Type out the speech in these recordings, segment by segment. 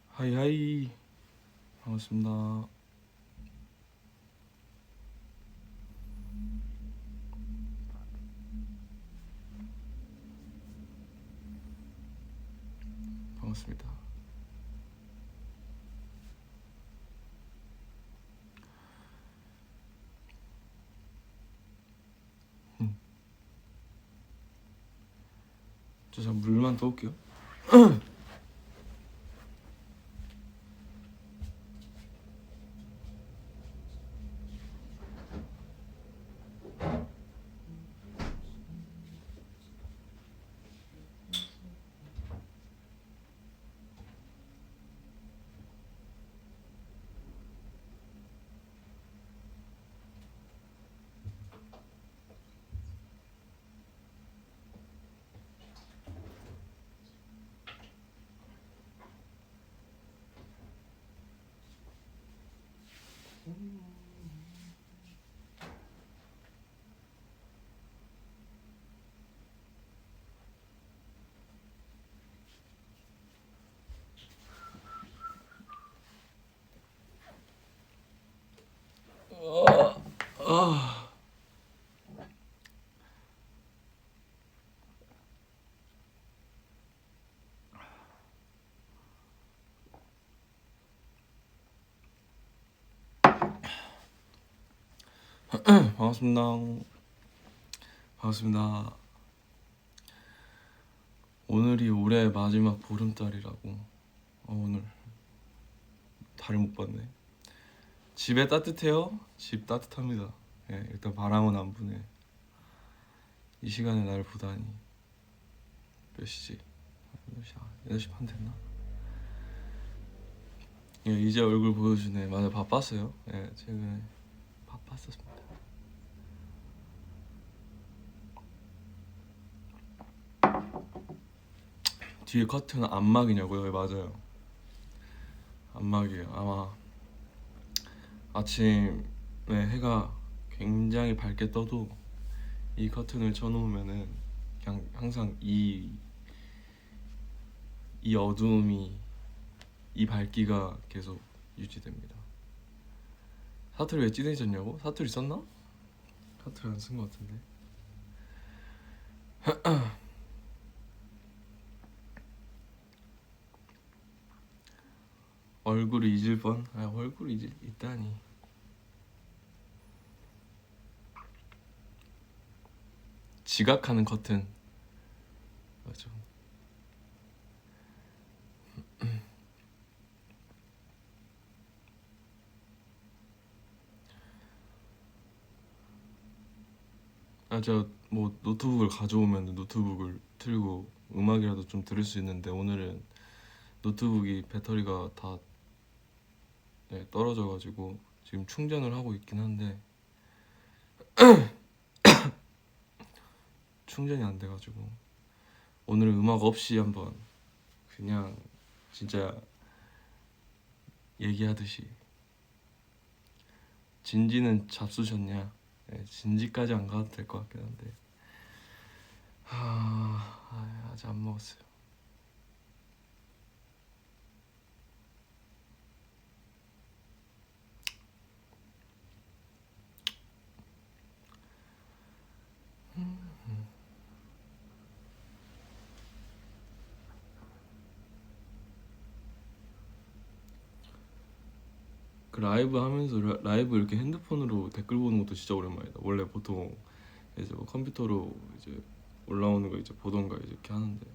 하이하이, 반갑습니다. 반갑습니다. 저 잠깐 물만 떠올게요. 반갑습니다. 반갑습니다. 오늘이 올해 마지막 보름달이라고. 오늘 달을 못 봤네. 집에 따뜻해요? 집 따뜻합니다. 예, 일단 바람은 안 부네. 이 시간에 날 보다니. 몇 시지? 8시 반 됐나? 예, 이제 얼굴 보여주네. 맞아, 바빴어요. 예, 최근에 바빴었습니다. 뒤에 커튼은 안막이냐고요? 예, 맞아요. 안막이에요. 아마 아침에 해가 굉장히 밝게 떠도 이 커튼을 쳐놓으면은 그냥 항상 이 어두움이, 이 밝기가 계속 유지됩니다. 사투리 왜 찐해졌냐고? 사투리 썼나? 사투리 안 쓴 것 같은데. 얼굴을 잊을 뻔? 얼굴 있다니. 지각하는 커튼. 맞아. 저 뭐 노트북을 가져오면 노트북을 틀고 음악이라도 좀 들을 수 있는데 오늘은 노트북이 배터리가 다 떨어져가지고 지금 충전을 하고 있긴 한데 충전이 안 돼가지고 오늘은 음악 없이 한번 그냥 진짜 얘기하듯이. 진지는 잡수셨냐? 진지까지 안 가도 될 것 같긴 한데 아직 안 먹었어요. 그 라이브 하면서 라이브 이렇게 핸드폰으로 댓글 보는 것도 진짜 오랜만이다. 원래 보통 이제 뭐 컴퓨터로 이제 올라오는 거 이제 보던가 이렇게 하는데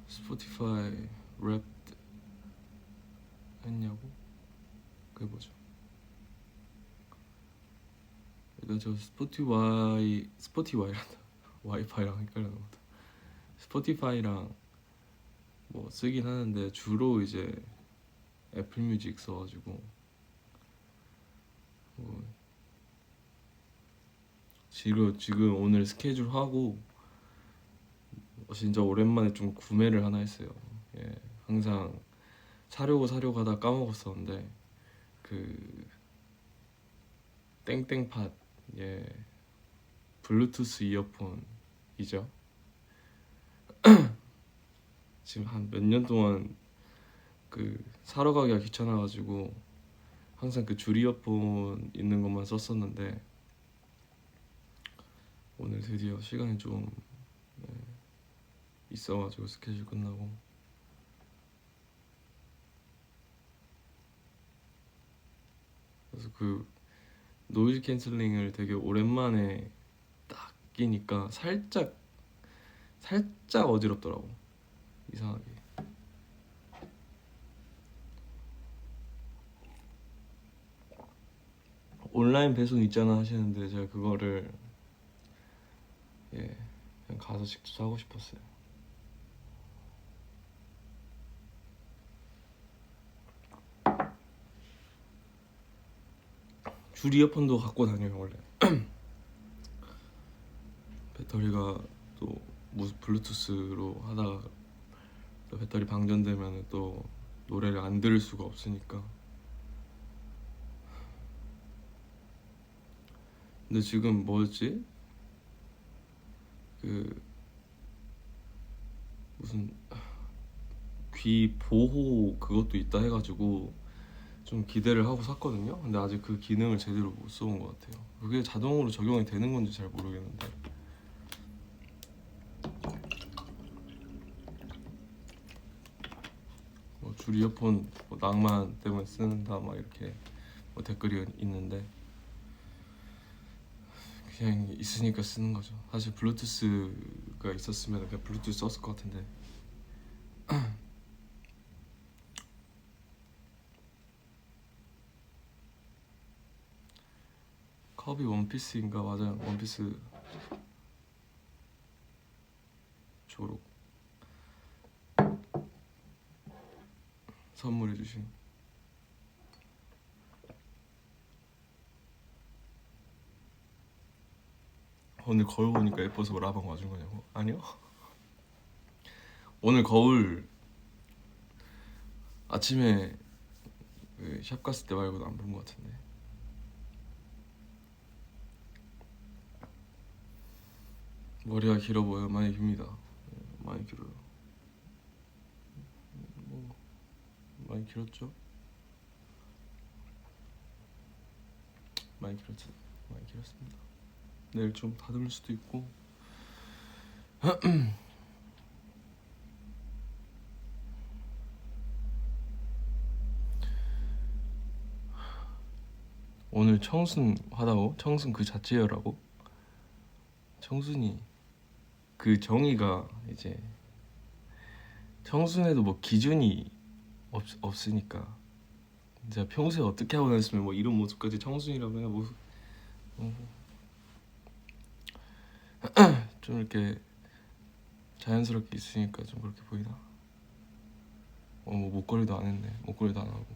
스포티파이 랩 했냐고? 그게 뭐죠? 일단 저 스포티파이란다. 와이파이랑 헷갈려나 보다. 스포티파이랑 뭐 쓰긴 하는데 주로 이제 애플 뮤직 써가지고 뭐 지금 오늘 스케줄 하고 진짜 오랜만에 좀 구매를 하나 했어요. 예, 항상 사려고 하다 까먹었었는데 그 땡땡팟, 예, 블루투스 이어폰이죠. 지금 한 몇 년 동안 그 사러 가기가 귀찮아가지고 항상 그 줄 이어폰 있는 것만 썼었는데 오늘 드디어 시간이 좀 있어가지고 스케줄 끝나고 그래서 그 노이즈 캔슬링을 되게 오랜만에 딱 끼니까 살짝 어지럽더라고. 이상하게. 온라인 배송 있잖아 하시는데 제가 그거를 그냥 가서 직접 사고 싶었어요. 줄 이어폰도 갖고 다녀요 원래. 배터리가 또 무슨 블루투스로 하다가 또 배터리 방전되면 또 노래를 안 들을 수가 없으니까. 근데 지금 뭐였지? 그 무슨 귀 보호 그것도 있다 해가지고 좀 기대를 하고 샀거든요. 근데 아직 그 기능을 제대로 못 써본 것 같아요. 그게 자동으로 적용이 되는 건지 잘 모르겠는데. 뭐 줄 이어폰 뭐 낭만 때문에 쓰는다 막 이렇게 뭐 댓글이 있는데 그냥 있으니까 쓰는 거죠. 사실 블루투스가 있었으면 그냥 블루투스 썼을 것 같은데. 커비 원피스인가? 맞아요. 원피스 초록 선물해 주신. 오늘 거울 보니까 예뻐서 라방 와준 거냐고? 아니요. 오늘 거울 아침에 그 샵 갔을 때 말고는 안 본 것 같은데. 머리가 길어 보여. 많이 깁니다. 많이 길어요. 뭐 많이 길었죠? 많이 길었죠. 많이 길었습니다. 내일 좀 다듬을 수도 있고. 오늘 청순 하다고? 청순 그 자체여라고? 청순이 그 정의가 이제 청순에도 뭐 기준이 없으니까 진짜 평소에 어떻게 하고 다녔으면 뭐 이런 모습까지 청순이라고 해야 뭐 좀 이렇게 자연스럽게 있으니까 좀 그렇게 보이나? 뭐 목걸이도 안 했네. 목걸이도 안 하고.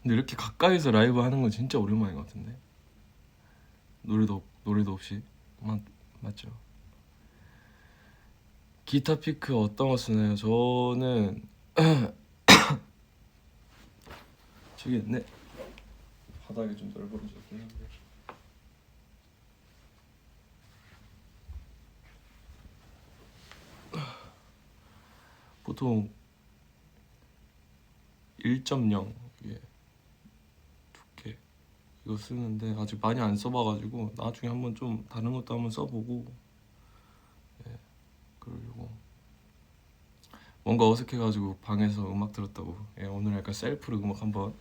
근데 이렇게 가까이서 라이브 하는 건 진짜 오랜만인 것 같은데. 노래도 없이. 맞죠? 기타 피크 어떤 거 쓰나요? 저는 저기 네 바닥이 좀 널브러졌긴 한데 보통 1.0 예, 두께 이거 쓰는데 아직 많이 안 써봐가지고 나중에 한번 좀 다른 것도 한번 써보고 예, 그러려고. 뭔가 어색해가지고 방에서 음악 들었다고. 예, 오늘 약간 셀프로 음악 한번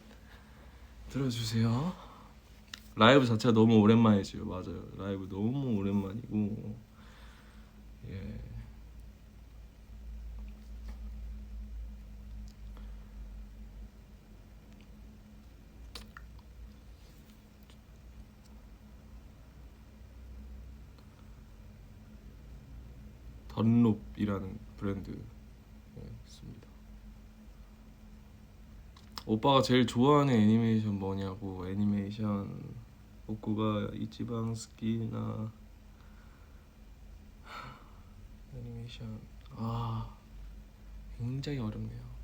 들어주세요. 라이브 자체가 너무 오랜만이지요. 맞아요. 라이브 너무 오랜만이고 예. 던롭이라는 브랜드였습니다. 오빠가 제일 좋아하는 애니메이션 뭐냐고. 애니메이션 복구가 이치방 스키나 애니메이션 굉장히 어렵네요.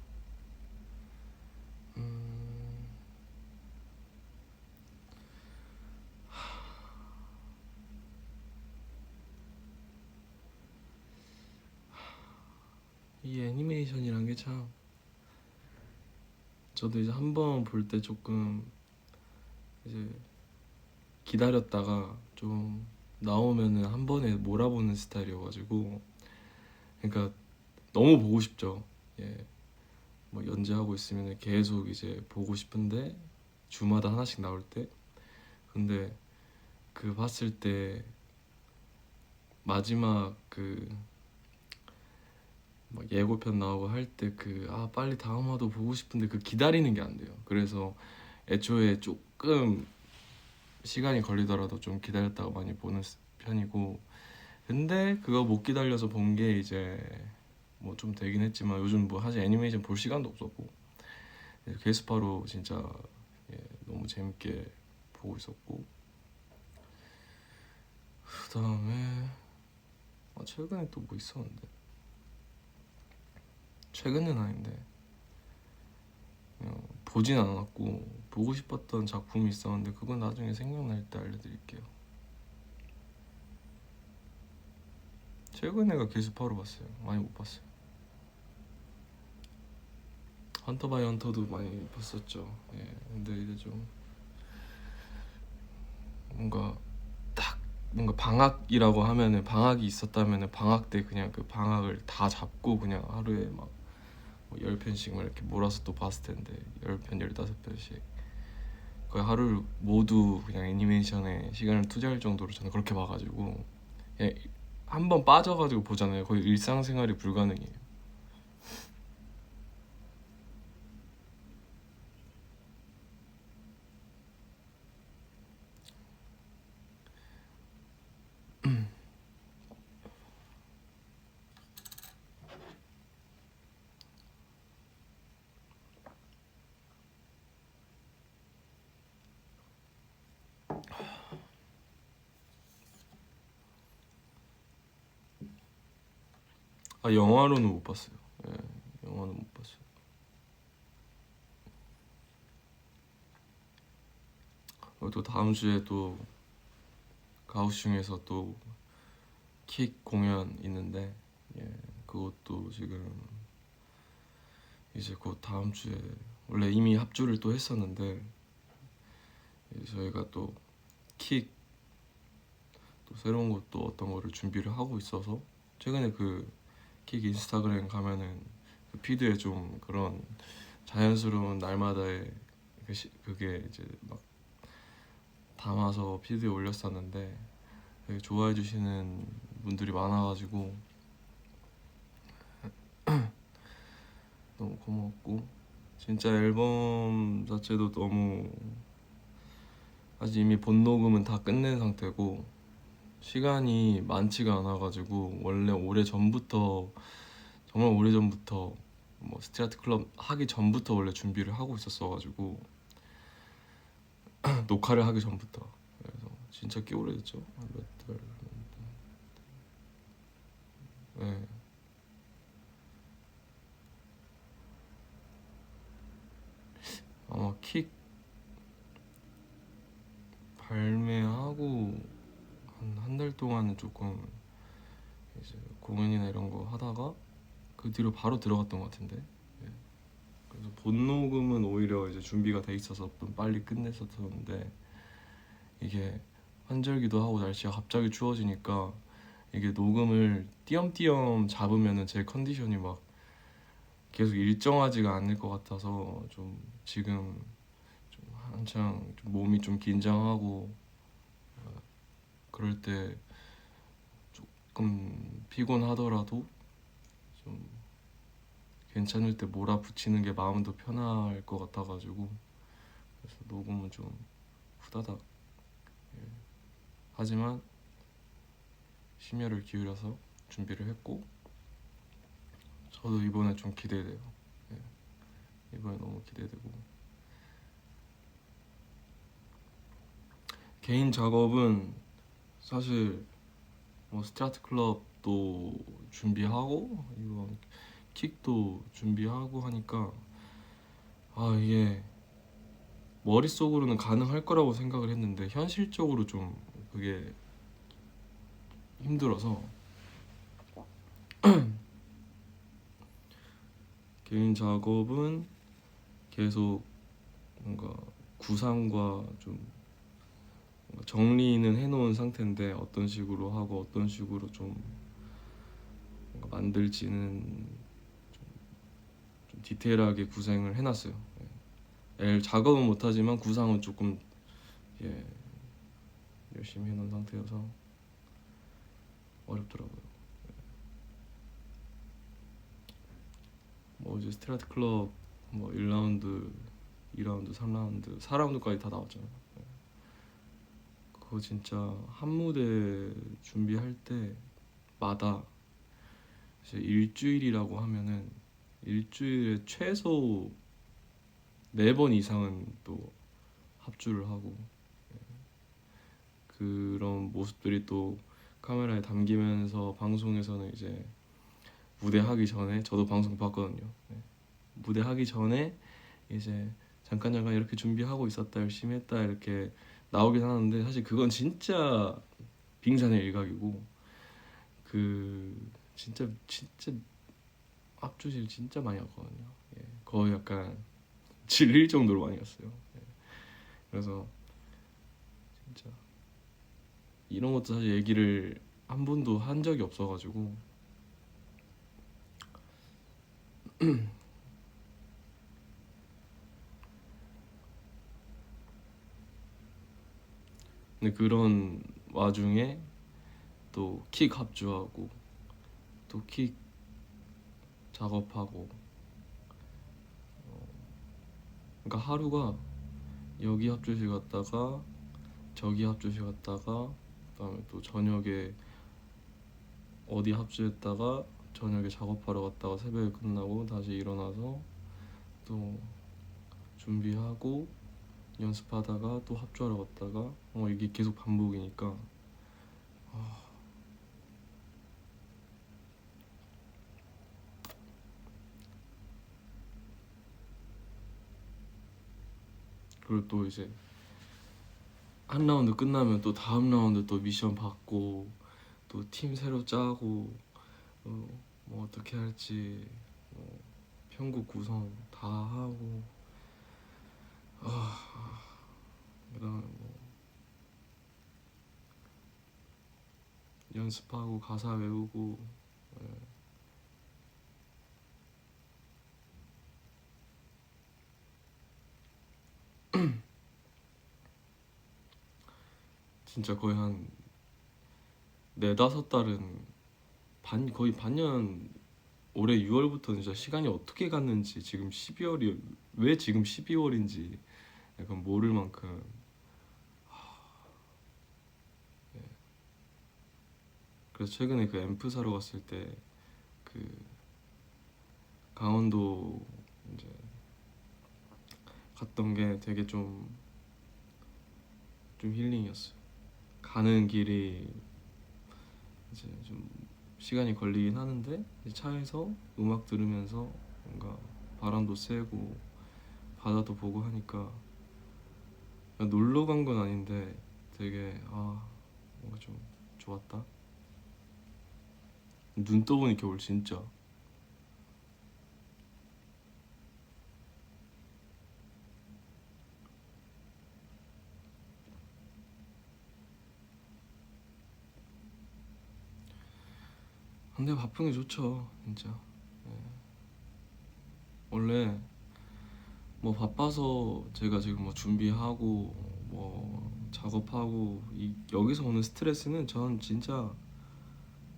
이 애니메이션이란 게 참, 저도 이제 한 번 볼 때 조금 이제 기다렸다가 좀 나오면은 한 번에 몰아보는 스타일이어가지고, 그러니까 너무 보고 싶죠. 예, 뭐 연재하고 있으면 계속 이제 보고 싶은데 주마다 하나씩 나올 때, 근데 그 봤을 때 마지막 그 막 예고편 나오고 할 때 빨리 다음 화도 보고 싶은데 그 기다리는 게 안 돼요. 그래서 애초에 조금 시간이 걸리더라도 좀 기다렸다가 많이 보는 편이고, 근데 그거 못 기다려서 본 게 이제 뭐 좀 되긴 했지만, 요즘 뭐 사실 애니메이션 볼 시간도 없었고 게스파로 진짜 너무 재밌게 보고 있었고, 그 다음에 최근에 또 뭐 있었는데, 최근은 아닌데 그냥 보진 않았고 보고 싶었던 작품이 있었는데 그건 나중에 생각날 때 알려드릴게요. 최근에가 게스파로 봤어요. 많이 못 봤어요. 헌터 바이 헌터도 많이 봤었죠. 근데 이제 좀 뭔가 방학이라고 하면은, 방학이 있었다면은 방학 때 그냥 그 방학을 다 잡고 그냥 하루에 막 10편씩 막 이렇게 몰아서 또 봤을 텐데, 10편, 15편씩 거의 하루를 모두 그냥 애니메이션에 시간을 투자할 정도로 저는 그렇게 봐가지고, 한 번 빠져가지고 보잖아요. 거의 일상생활이 불가능해요. 영화로는 못 봤어요. 영화는 못 봤어요. 또 다음 주에 또 가오슝에서 또 킥 공연 있는데, 그것도 지금 이제 곧 다음 주에, 원래 이미 합주를 또 했었는데 저희가 또 킥 또 새로운 것도 어떤 거를 준비를 하고 있어서, 최근에 그 킥 인스타그램 가면은 그 피드에 좀 그런 자연스러운 날마다의 그게 이제 막 담아서 피드에 올렸었는데 되게 좋아해 주시는 분들이 많아가지고 너무 고마웠고, 진짜 앨범 자체도 너무, 아직 이미 본 녹음은 다 끝낸 상태고 시간이 많지가 않아가지고, 원래 오래전부터, 정말 오래전부터 뭐 스트라트 클럽 하기 전부터 원래 준비를 하고 있었어가지고 녹화를 하기 전부터. 그래서 진짜 꽤 오래됐죠. 몇 달. 네. 아마 킥 발매하고 한 달 동안은 조금 이제 공연이나 이런 거 하다가 그 뒤로 바로 들어갔던 것 같은데. 그래서 본 녹음은 오히려 이제 준비가 돼 있어서 좀 빨리 끝냈었는데, 이게 환절기도 하고 날씨가 갑자기 추워지니까 이게 녹음을 띄엄띄엄 잡으면은 제 컨디션이 막 계속 일정하지가 않을 것 같아서, 좀 지금 좀 한창 좀 몸이 좀 긴장하고 그럴 때 조금 피곤하더라도 좀 괜찮을 때 몰아붙이는 게 마음도 편할 것 같아가지고, 그래서 녹음은 좀 후다닥, 하지만 심혈을 기울여서 준비를 했고 저도 이번에 좀 기대돼요. 예, 이번에 너무 기대되고 개인 작업은 사실 뭐 스트라트 클럽도 준비하고 이번 킥도 준비하고 하니까 이게 머릿속으로는 가능할 거라고 생각을 했는데 현실적으로 좀 그게 힘들어서 개인 작업은 계속 뭔가 구상과 좀 정리는 해놓은 상태인데 어떤 식으로 하고 어떤 식으로 좀 뭔가 만들지는 좀 디테일하게 구상을 해놨어요. 작업은 못하지만 구상은 조금 열심히 해놓은 상태여서 어렵더라고요. 뭐 이제 스트라트 클럽 뭐 1라운드, 2라운드, 3라운드, 4라운드까지 다 나왔잖아요. 그거 진짜 한 무대 준비할 때마다 이제 일주일이라고 하면은 일주일에 최소 4번 이상은 또 합주를 하고 그런 모습들이 또 카메라에 담기면서 방송에서는 이제 무대 하기 전에 저도 방송 봤거든요. 무대 하기 전에 이제 잠깐 이렇게 준비하고 있었다, 열심히 했다 이렇게 나오긴 하는데 사실 그건 진짜 빙산의 일각이고 진짜 합주실 진짜 많이 왔거든요. 거의 약간 질릴 정도로 많이 왔어요. 그래서 진짜 이런 것도 사실 얘기를 한 번도 한 적이 없어가지고 근데 그런 와중에 또 킥 합주하고 또 킥 작업하고 그러니까 하루가 여기 합주실 갔다가 저기 합주실 갔다가 그다음에 또 저녁에 어디 합주했다가 저녁에 작업하러 갔다가 새벽에 끝나고 다시 일어나서 또 준비하고 연습하다가 또 합주하러 갔다가 이게 계속 반복이니까 그리고 또 이제 한 라운드 끝나면 또 다음 라운드 또 미션 받고 또 팀 새로 짜고 뭐 어떻게 할지 편곡 구성 다 하고 그다음에 뭐 연습하고 가사 외우고 진짜 거의 한 4-5달은 거의 반년 올해 6월부터는 진짜 시간이 어떻게 갔는지 지금 12월이 왜 지금 12월인지 약간 모를 만큼 그래서 최근에 그 앰프 사러 갔을 때 그 강원도 이제 갔던 게 되게 좀 힐링이었어요. 가는 길이 이제 좀 시간이 걸리긴 하는데 차에서 음악 들으면서 뭔가 바람도 쐬고 바다도 보고 하니까 놀러 간 건 아닌데 되게 뭔가 좀 좋았다. 눈 떠보니 겨울 진짜 근데 바쁜 게 좋죠 진짜. 원래 뭐 바빠서 제가 지금 뭐 준비하고 뭐 작업하고 여기서 오는 스트레스는 전 진짜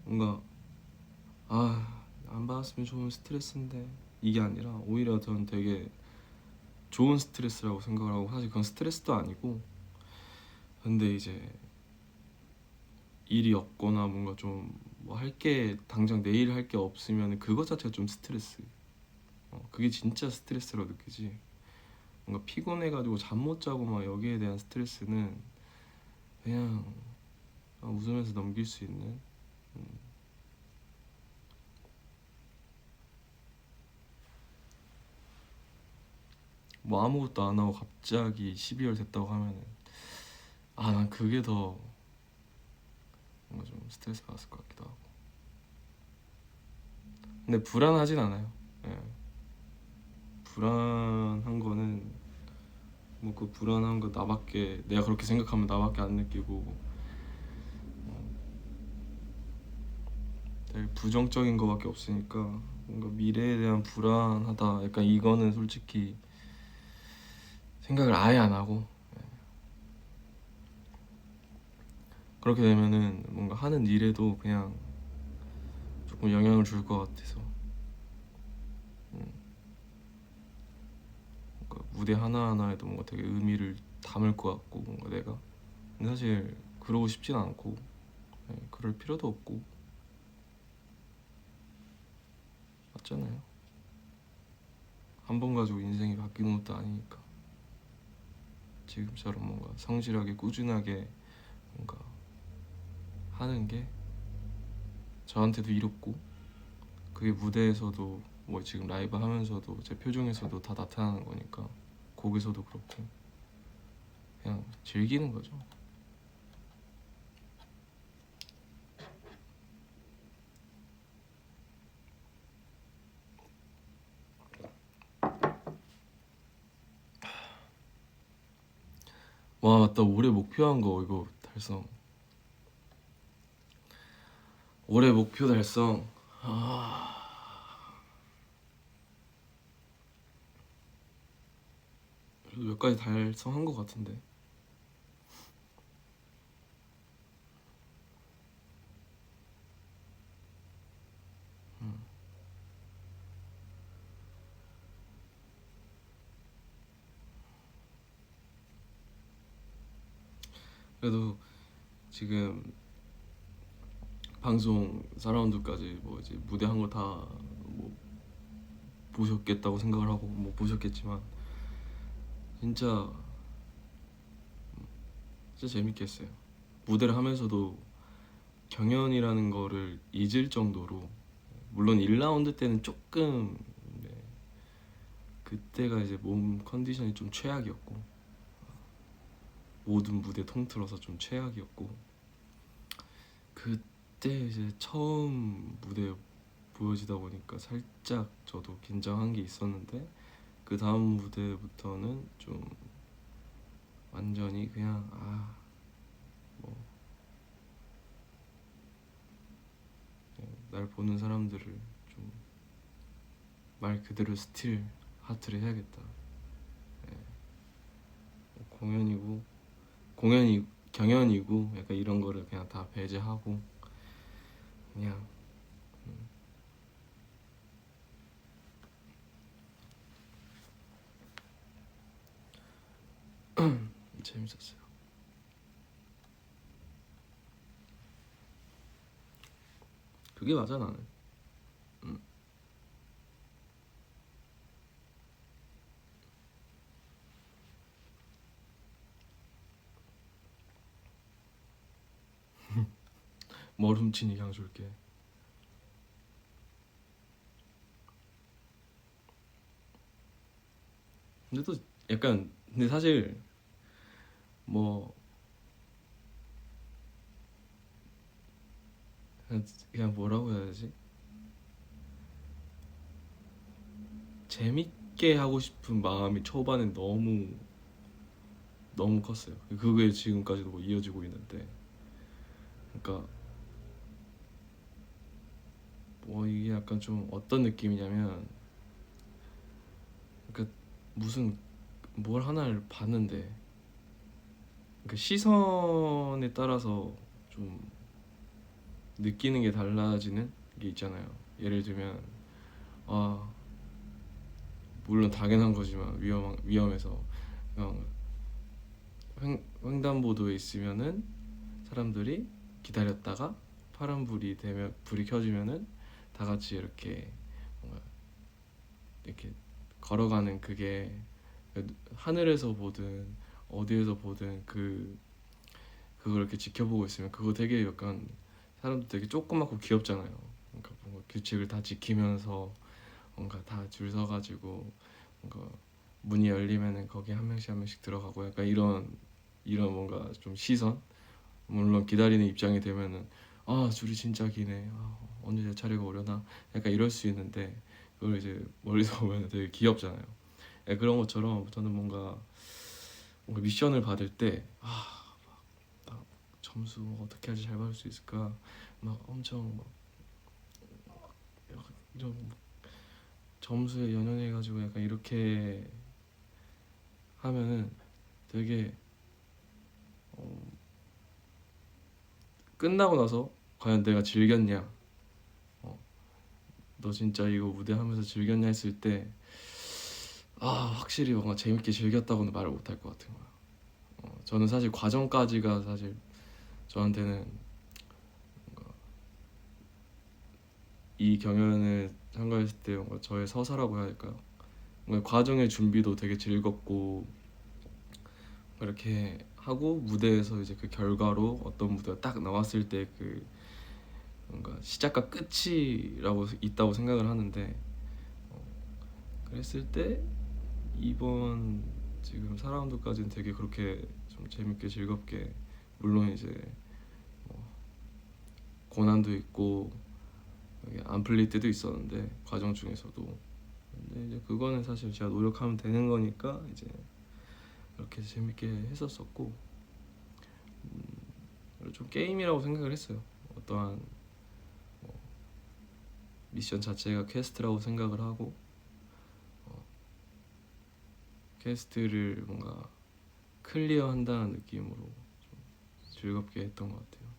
뭔가 안 받았으면 좋은 스트레스인데 이게 아니라 오히려 전 되게 좋은 스트레스라고 생각을 하고 사실 그건 스트레스도 아니고 근데 이제 일이 없거나 뭔가 좀 뭐 할 게 당장 내일 할 게 없으면 그거 자체가 좀 스트레스. 그게 진짜 스트레스로 느끼지. 뭔가 피곤해가지고 잠 못 자고 막 여기에 대한 스트레스는 그냥 웃으면서 넘길 수 있는. 뭐 아무것도 안 하고 갑자기 12월 됐다고 하면은 난 그게 더 뭔가 좀 스트레스 받았을 것 같기도 하고. 근데 불안하진 않아요. 예. 불안한 거는 뭐 그 불안한 거 나밖에, 내가 그렇게 생각하면 나밖에 안 느끼고, 되게 부정적인 거밖에 없으니까 뭔가 미래에 대한 불안하다 약간 이거는 솔직히 생각을 아예 안 하고, 그렇게 되면은 뭔가 하는 일에도 그냥 조금 영향을 줄 것 같아서. 뭔가 무대 하나하나에도 뭔가 되게 의미를 담을 것 같고, 뭔가 내가 근데 사실 그러고 싶진 않고, 그럴 필요도 없고. 맞잖아요. 한 번 가지고 인생이 바뀌는 것도 아니니까. 지금처럼 뭔가 성실하게 꾸준하게 뭔가 하는 게 저한테도 이롭고, 그게 무대에서도 뭐 지금 라이브 하면서도 제 표정에서도 다 나타나는 거니까, 곡에서도 그렇고 그냥 즐기는 거죠. 와 맞다, 올해 목표한 거 이거 달성. 올해 목표 달성. 그래도 몇 가지 달성한 것 같은데. 그래도 지금 방송 사라운드까지 뭐 이제 무대 한 거 다 뭐 보셨겠다고 생각을 하고, 뭐 보셨겠지만 진짜 진짜 재밌게 했어요. 무대를 하면서도 경연이라는 거를 잊을 정도로, 물론 1라운드 때는 조금, 네, 그때가 이제 몸 컨디션이 좀 최악이었고, 모든 무대 통틀어서 좀 최악이었고, 그때 이제 처음 무대 보여지다 보니까 살짝 저도 긴장한 게 있었는데, 그 다음 무대부터는 좀 완전히 그냥 뭐 날 보는 사람들을 좀 말 그대로 스틸 하트를 해야겠다. 공연이고 공연이 경연이고 약간 이런 거를 그냥 다 배제하고 그냥 재밌었어요. 그게 맞아 나는. 뭘 훔치니 그냥 줄게. 근데 또 약간 근데 사실 뭐 그냥 뭐라고 해야 되지? 재밌게 하고 싶은 마음이 초반에 너무 너무 컸어요. 그게 지금까지도 뭐 이어지고 있는데, 그러니까 뭐 이게 약간 좀 어떤 느낌이냐면, 그러니까 무슨 뭘 하나를 봤는데 그 시선에 따라서 좀 느끼는 게 달라지는 게 있잖아요. 예를 들면 아 물론 당연한 거지만 위험해서 그냥 횡단보도에 있으면은 사람들이 기다렸다가 파란 불이 되면 불이 켜지면은 다 같이 이렇게 뭔가 이렇게 걸어가는 그게 하늘에서 보든 어디에서 보든 그걸 이렇게 지켜보고 있으면 그거 되게 약간 사람들 되게 조그맣고 귀엽잖아요. 그러니까 뭔가 규칙을 다 지키면서 뭔가 다 줄 서가지고 뭔가 문이 열리면은 거기 한 명씩 한 명씩 들어가고 약간 이런 뭔가 좀 시선, 물론 기다리는 입장이 되면은 아 줄이 진짜 기네, 아, 언제 내 차례가 오려나, 약간 이럴 수 있는데 그걸 이제 멀리서 보면 되게 귀엽잖아요. 예, 그런 것처럼 저는 뭔가 미션을 받을 때 나 점수 어떻게 하지 잘 받을 수 있을까 막 엄청 막 약간 이런 점수에 연연해가지고 약간 이렇게 하면은 되게 어, 끝나고 나서 과연 내가 즐겼냐, 어, 너 진짜 이거 무대 하면서 즐겼냐 했을 때 확실히 뭔가 재밌게 즐겼다고는 말을 못할 것 같은 거야. 저는 사실 과정까지가 사실 저한테는 뭔가 이 경연을 참가했을 때 뭔가 저의 서사라고 해야 할까요? 뭔가 과정의 준비도 되게 즐겁고 이렇게 하고 무대에서 이제 그 결과로 어떤 무대가 딱 나왔을 때 그 뭔가 시작과 끝이라고 있다고 생각을 하는데, 어, 그랬을 때 이번 지금 사라운드까지는 되게 그렇게 좀 재밌게 즐겁게, 물론 이제 뭐 고난도 있고 안 풀릴 때도 있었는데 과정 중에서도, 근데 이제 그거는 사실 제가 노력하면 되는 거니까 이제 그렇게 재밌게 했었었고, 좀 게임이라고 생각을 했어요. 어떠한 뭐 미션 자체가 퀘스트라고 생각을 하고 퀘스트를 뭔가 클리어한다는 느낌으로 좀 즐겁게 했던 것 같아요.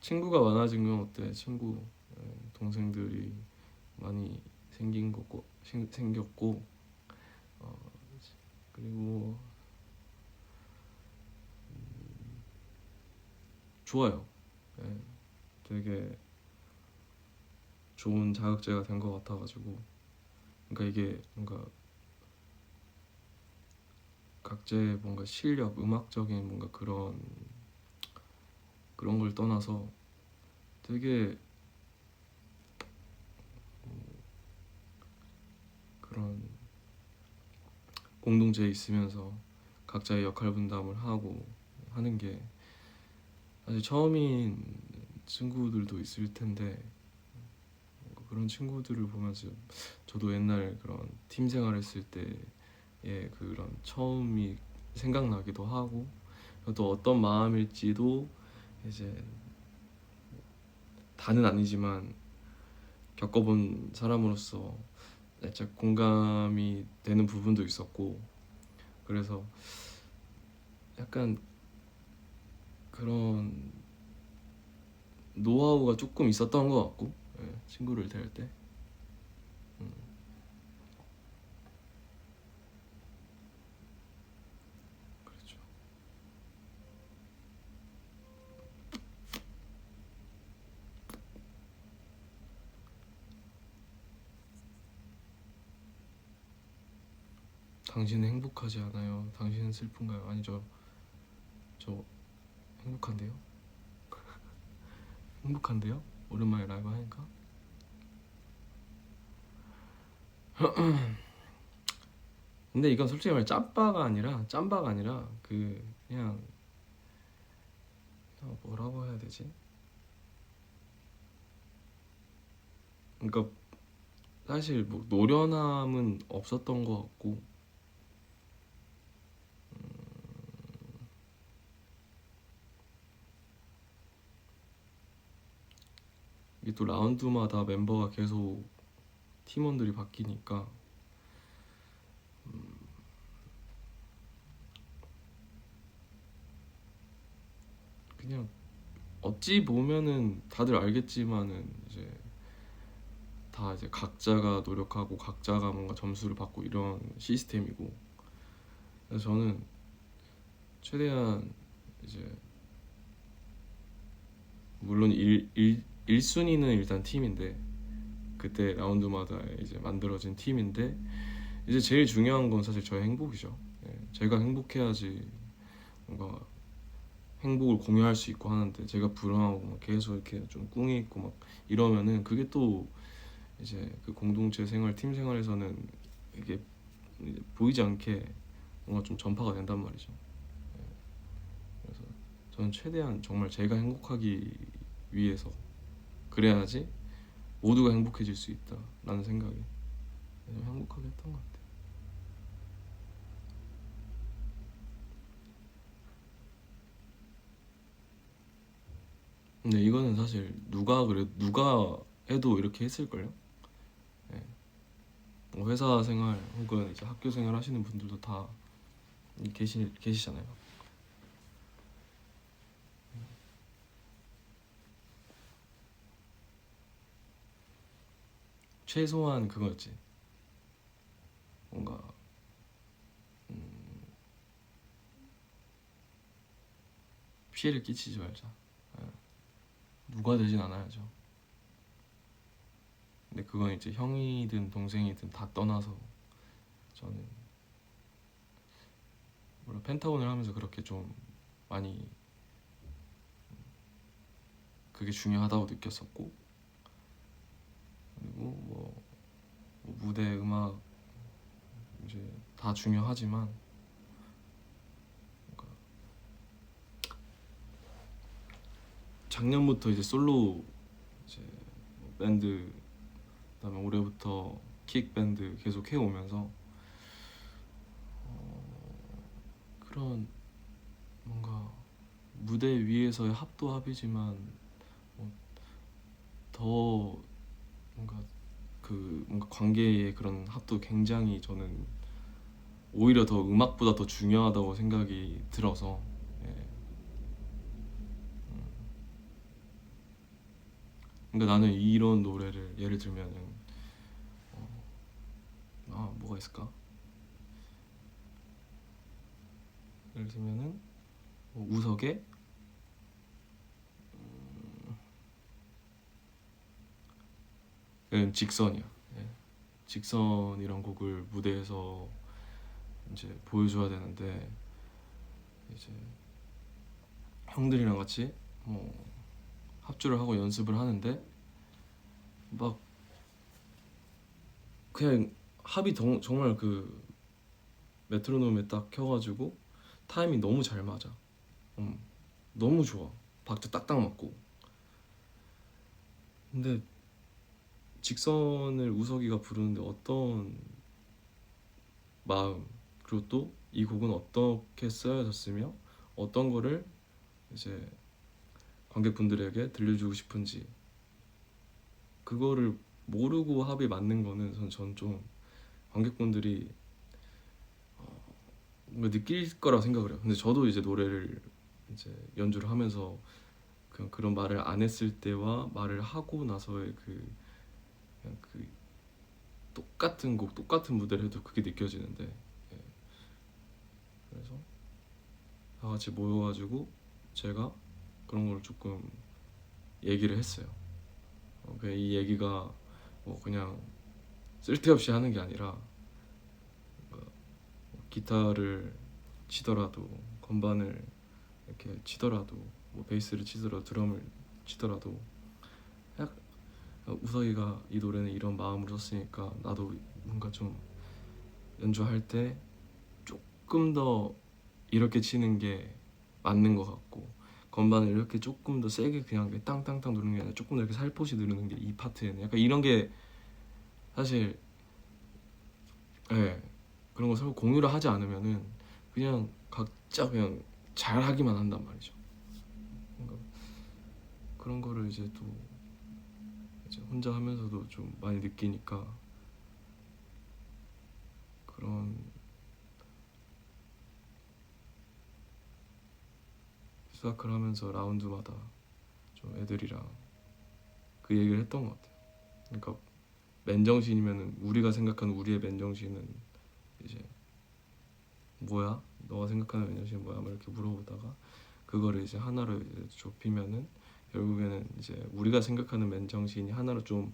친구가 많아진 건 어때? 친구, 동생들이 많이 생겼고, 어, 그리고 좋아요. 예, 되게 좋은 자극제가 된 것 같아가지고, 그러니까 이게 뭔가 각자의 뭔가 실력, 음악적인 뭔가 그런 걸 떠나서 되게 그런 공동체에 있으면서 각자의 역할 분담을 하고 하는 게, 사실 처음인 친구들도 있을 텐데 그런 친구들을 보면서 저도 옛날 그런 팀 생활했을 때의 그런 처음이 생각나기도 하고, 또 어떤 마음일지도 이제 다는 아니지만 겪어본 사람으로서 살짝 공감이 되는 부분도 있었고, 그래서 약간 그런 노하우가 조금 있었던 것 같고, 친구를 대할 때. 음, 그렇죠. 당신은 행복하지 않아요? 당신은 슬픈가요? 아니죠. 저 행복한데요? 행복한데요? 오랜만에 라이브 하니까. 근데 이건 솔직히 말해 짬바가 아니라 그냥 뭐라고 해야 되지? 그러니까 사실 뭐 노련함은 없었던 것 같고, 이게 또 라운드마다 멤버가 계속 팀원들이 바뀌니까 그냥 어찌 보면은 다들 알겠지만은 이제 다 이제 각자가 노력하고 각자가 뭔가 점수를 받고 이런 시스템이고, 그래서 저는 최대한 이제 물론 1순위는 일단 팀인데, 그때 라운드마다 이제 만들어진 팀인데, 이제 제일 중요한 건 사실 저의 행복이죠. 예, 제가 행복해야지 뭔가 행복을 공유할 수 있고 하는데, 제가 불안하고 막 계속 이렇게 좀 꿍이 있고 막 이러면은 그게 또 이제 그 공동체 생활, 팀 생활에서는 이게 이제 보이지 않게 뭔가 좀 전파가 된단 말이죠. 예, 그래서 저는 최대한 정말 제가 행복하기 위해서, 그래야지 모두가 행복해질 수 있다라는 생각이 행복하게 했던 것 같아요. 근데 이거는 사실 누가 해도 이렇게 했을걸요? 예. 뭐 회사 생활 혹은 이제 학교 생활 하시는 분들도 다 계시잖아요. 최소한 그거였지. 뭔가 피해를 끼치지 말자. 예. 누가 되진 않아야죠. 근데 그건 이제 형이든 동생이든 다 떠나서 저는 물론 펜타곤을 하면서 그렇게 좀 많이 그게 중요하다고 느꼈었고, 그리고 뭐 무대 음악 이제 다 중요하지만 뭔가 작년부터 이제 솔로 이제 뭐 밴드, 그다음에 올해부터 킥 밴드 계속 해오면서 그런 뭔가 무대 위에서의 합도 합이지만 더 뭔가 뭔가 관계의 그런 합도 굉장히 저는 오히려 더 음악보다 더 중요하다고 생각이 들어서. 예. 그러니까 나는 이런 노래를 예를 들면은 뭐가 있을까? 예를 들면은 뭐 우석의 직선이야. 예. 직선이란 곡을 무대에서 이제 보여줘야 되는데, 이제 형들이랑 같이 뭐 합주를 하고 연습을 하는데 막 그냥 합이 정말 그 메트로놈에 딱 켜가지고 타임이 너무 잘 맞아. 너무 좋아. 박자 딱딱 맞고. 근데 직선을 우석이가 부르는데 어떤 마음, 그리고 또 이 곡은 어떻게 쓰여졌으며 어떤 거를 이제 관객분들에게 들려주고 싶은지, 그거를 모르고 합이 맞는 거는 전 좀 관객분들이 뭔가 느낄 거라고 생각을 해요. 근데 저도 이제 노래를 이제 연주를 하면서 그냥 그런 말을 안 했을 때와 말을 하고 나서의 그냥 그 똑같은 곡, 똑같은 무대를 해도 그게 느껴지는데, 예. 그래서 다 같이 모여가지고 제가 그런 걸 조금 얘기를 했어요. 이 얘기가 뭐 그냥 쓸데없이 하는 게 아니라 기타를 치더라도, 건반을 이렇게 치더라도, 뭐 베이스를 치더라도, 드럼을 치더라도 약 우석이가 이 노래는 이런 마음으로 썼으니까 나도 뭔가 좀 연주할 때 조금 더 이렇게 치는 게 맞는 것 같고, 건반을 이렇게 조금 더 세게 그냥 땅땅땅 누르는 게 아니라 조금 더 이렇게 살포시 누르는 게 이 파트에는 약간 이런 게 사실, 예, 그런 거 서로 공유를 하지 않으면은 그냥 각자 그냥 잘하기만 한단 말이죠. 뭔가 그런 거를 이제 또 이제 혼자 하면서도 좀 많이 느끼니까, 그런 수학을 하면서 라운드마다 좀 애들이랑 그 얘기를 했던 것 같아요. 그러니까 맨정신이면은 우리가 생각하는 우리의 맨정신은 이제 뭐야? 너가 생각하는 맨정신은 뭐야? 막 이렇게 물어보다가 그거를 이제 하나로 이제 좁히면은 결국에는 이제 우리가 생각하는 맨정신이 하나로 좀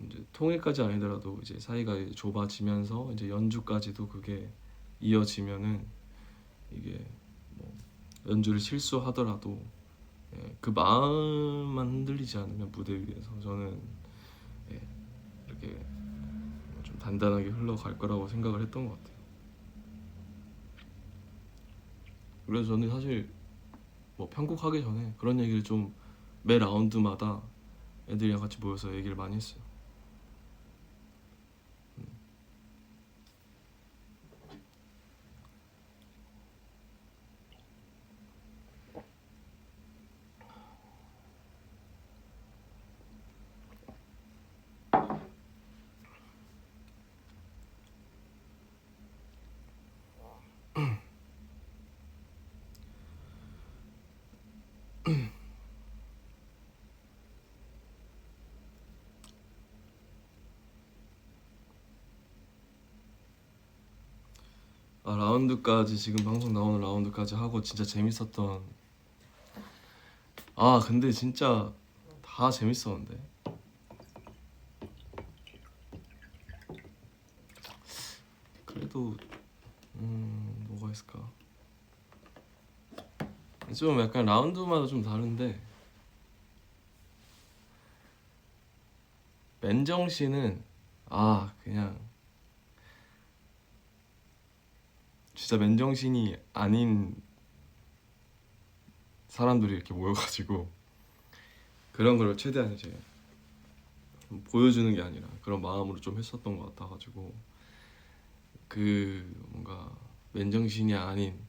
이제 통일까지 아니더라도 이제 사이가 이제 좁아지면서 이제 연주까지도 그게 이어지면은 이게 뭐 연주를 실수하더라도 그 마음만 흔들리지 않으면 무대 위에서 저는 이렇게 좀 단단하게 흘러갈 거라고 생각을 했던 것 같아요. 그래서 저는 사실 뭐 편곡하기 전에 그런 얘기를 좀 매 라운드마다 애들이랑 같이 모여서 얘기를 많이 했어요. 라운드까지 지금 방송 나오는 라운드까지 하고 진짜 재밌었던 근데 진짜 다 재밌었는데 그래도 뭐가 있을까? 좀 약간 라운드마다 좀 다른데 맨정씨는 그냥 진짜 맨정신이 아닌 사람들이 이렇게 모여가지고 그런 걸 최대한 이제 보여주는 게 아니라 그런 마음으로 좀 했었던 것 같아가지고 그 뭔가 맨정신이 아닌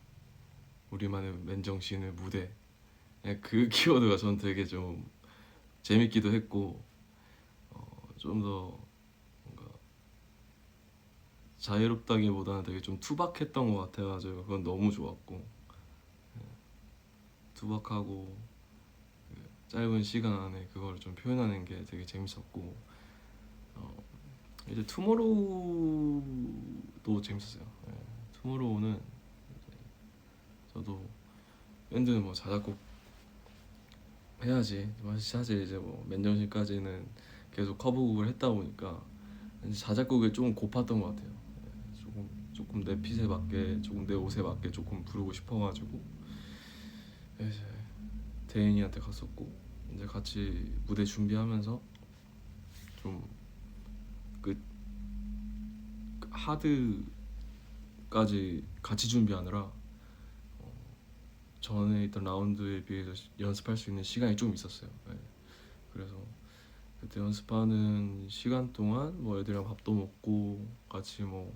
우리만의 맨정신의 무대 그 키워드가 전 되게 좀 재밌기도 했고 좀 더 뭔가 자유롭다기보다는 되게 좀 투박했던 것 같아가지고 그건 너무 좋았고 투박하고 짧은 시간 안에 그걸 좀 표현하는 게 되게 재밌었고 이제 투모로우도 재밌었어요. 투모로우는 저도 밴드는 뭐 자작곡 해야지 사실 이제 뭐 맨정신까지는 계속 커버곡을 했다 보니까 이제 자작곡에 조금 고팠던 것 같아요. 조금 내 핏에 맞게 조금 내 옷에 맞게 조금 부르고 싶어가지고 이제 대인이한테 갔었고 이제 같이 무대 준비하면서 좀 그 하드까지 같이 준비하느라 전에 있던 라운드에 비해서 연습할 수 있는 시간이 좀 있었어요. 그래서 그때 연습하는 시간 동안 뭐 애들이랑 밥도 먹고 같이 뭐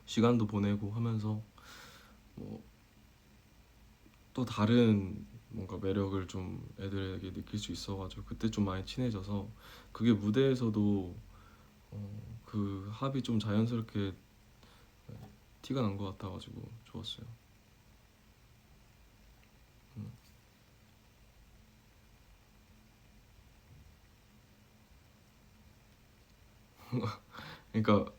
시간도 보내고 하면서 뭐 또 다른 뭔가 매력을 좀 애들에게 느낄 수 있어가지고 그때 좀 많이 친해져서 그게 무대에서도 그 합이 좀 자연스럽게 티가 난 것 같아가지고 좋았어요. 그러니까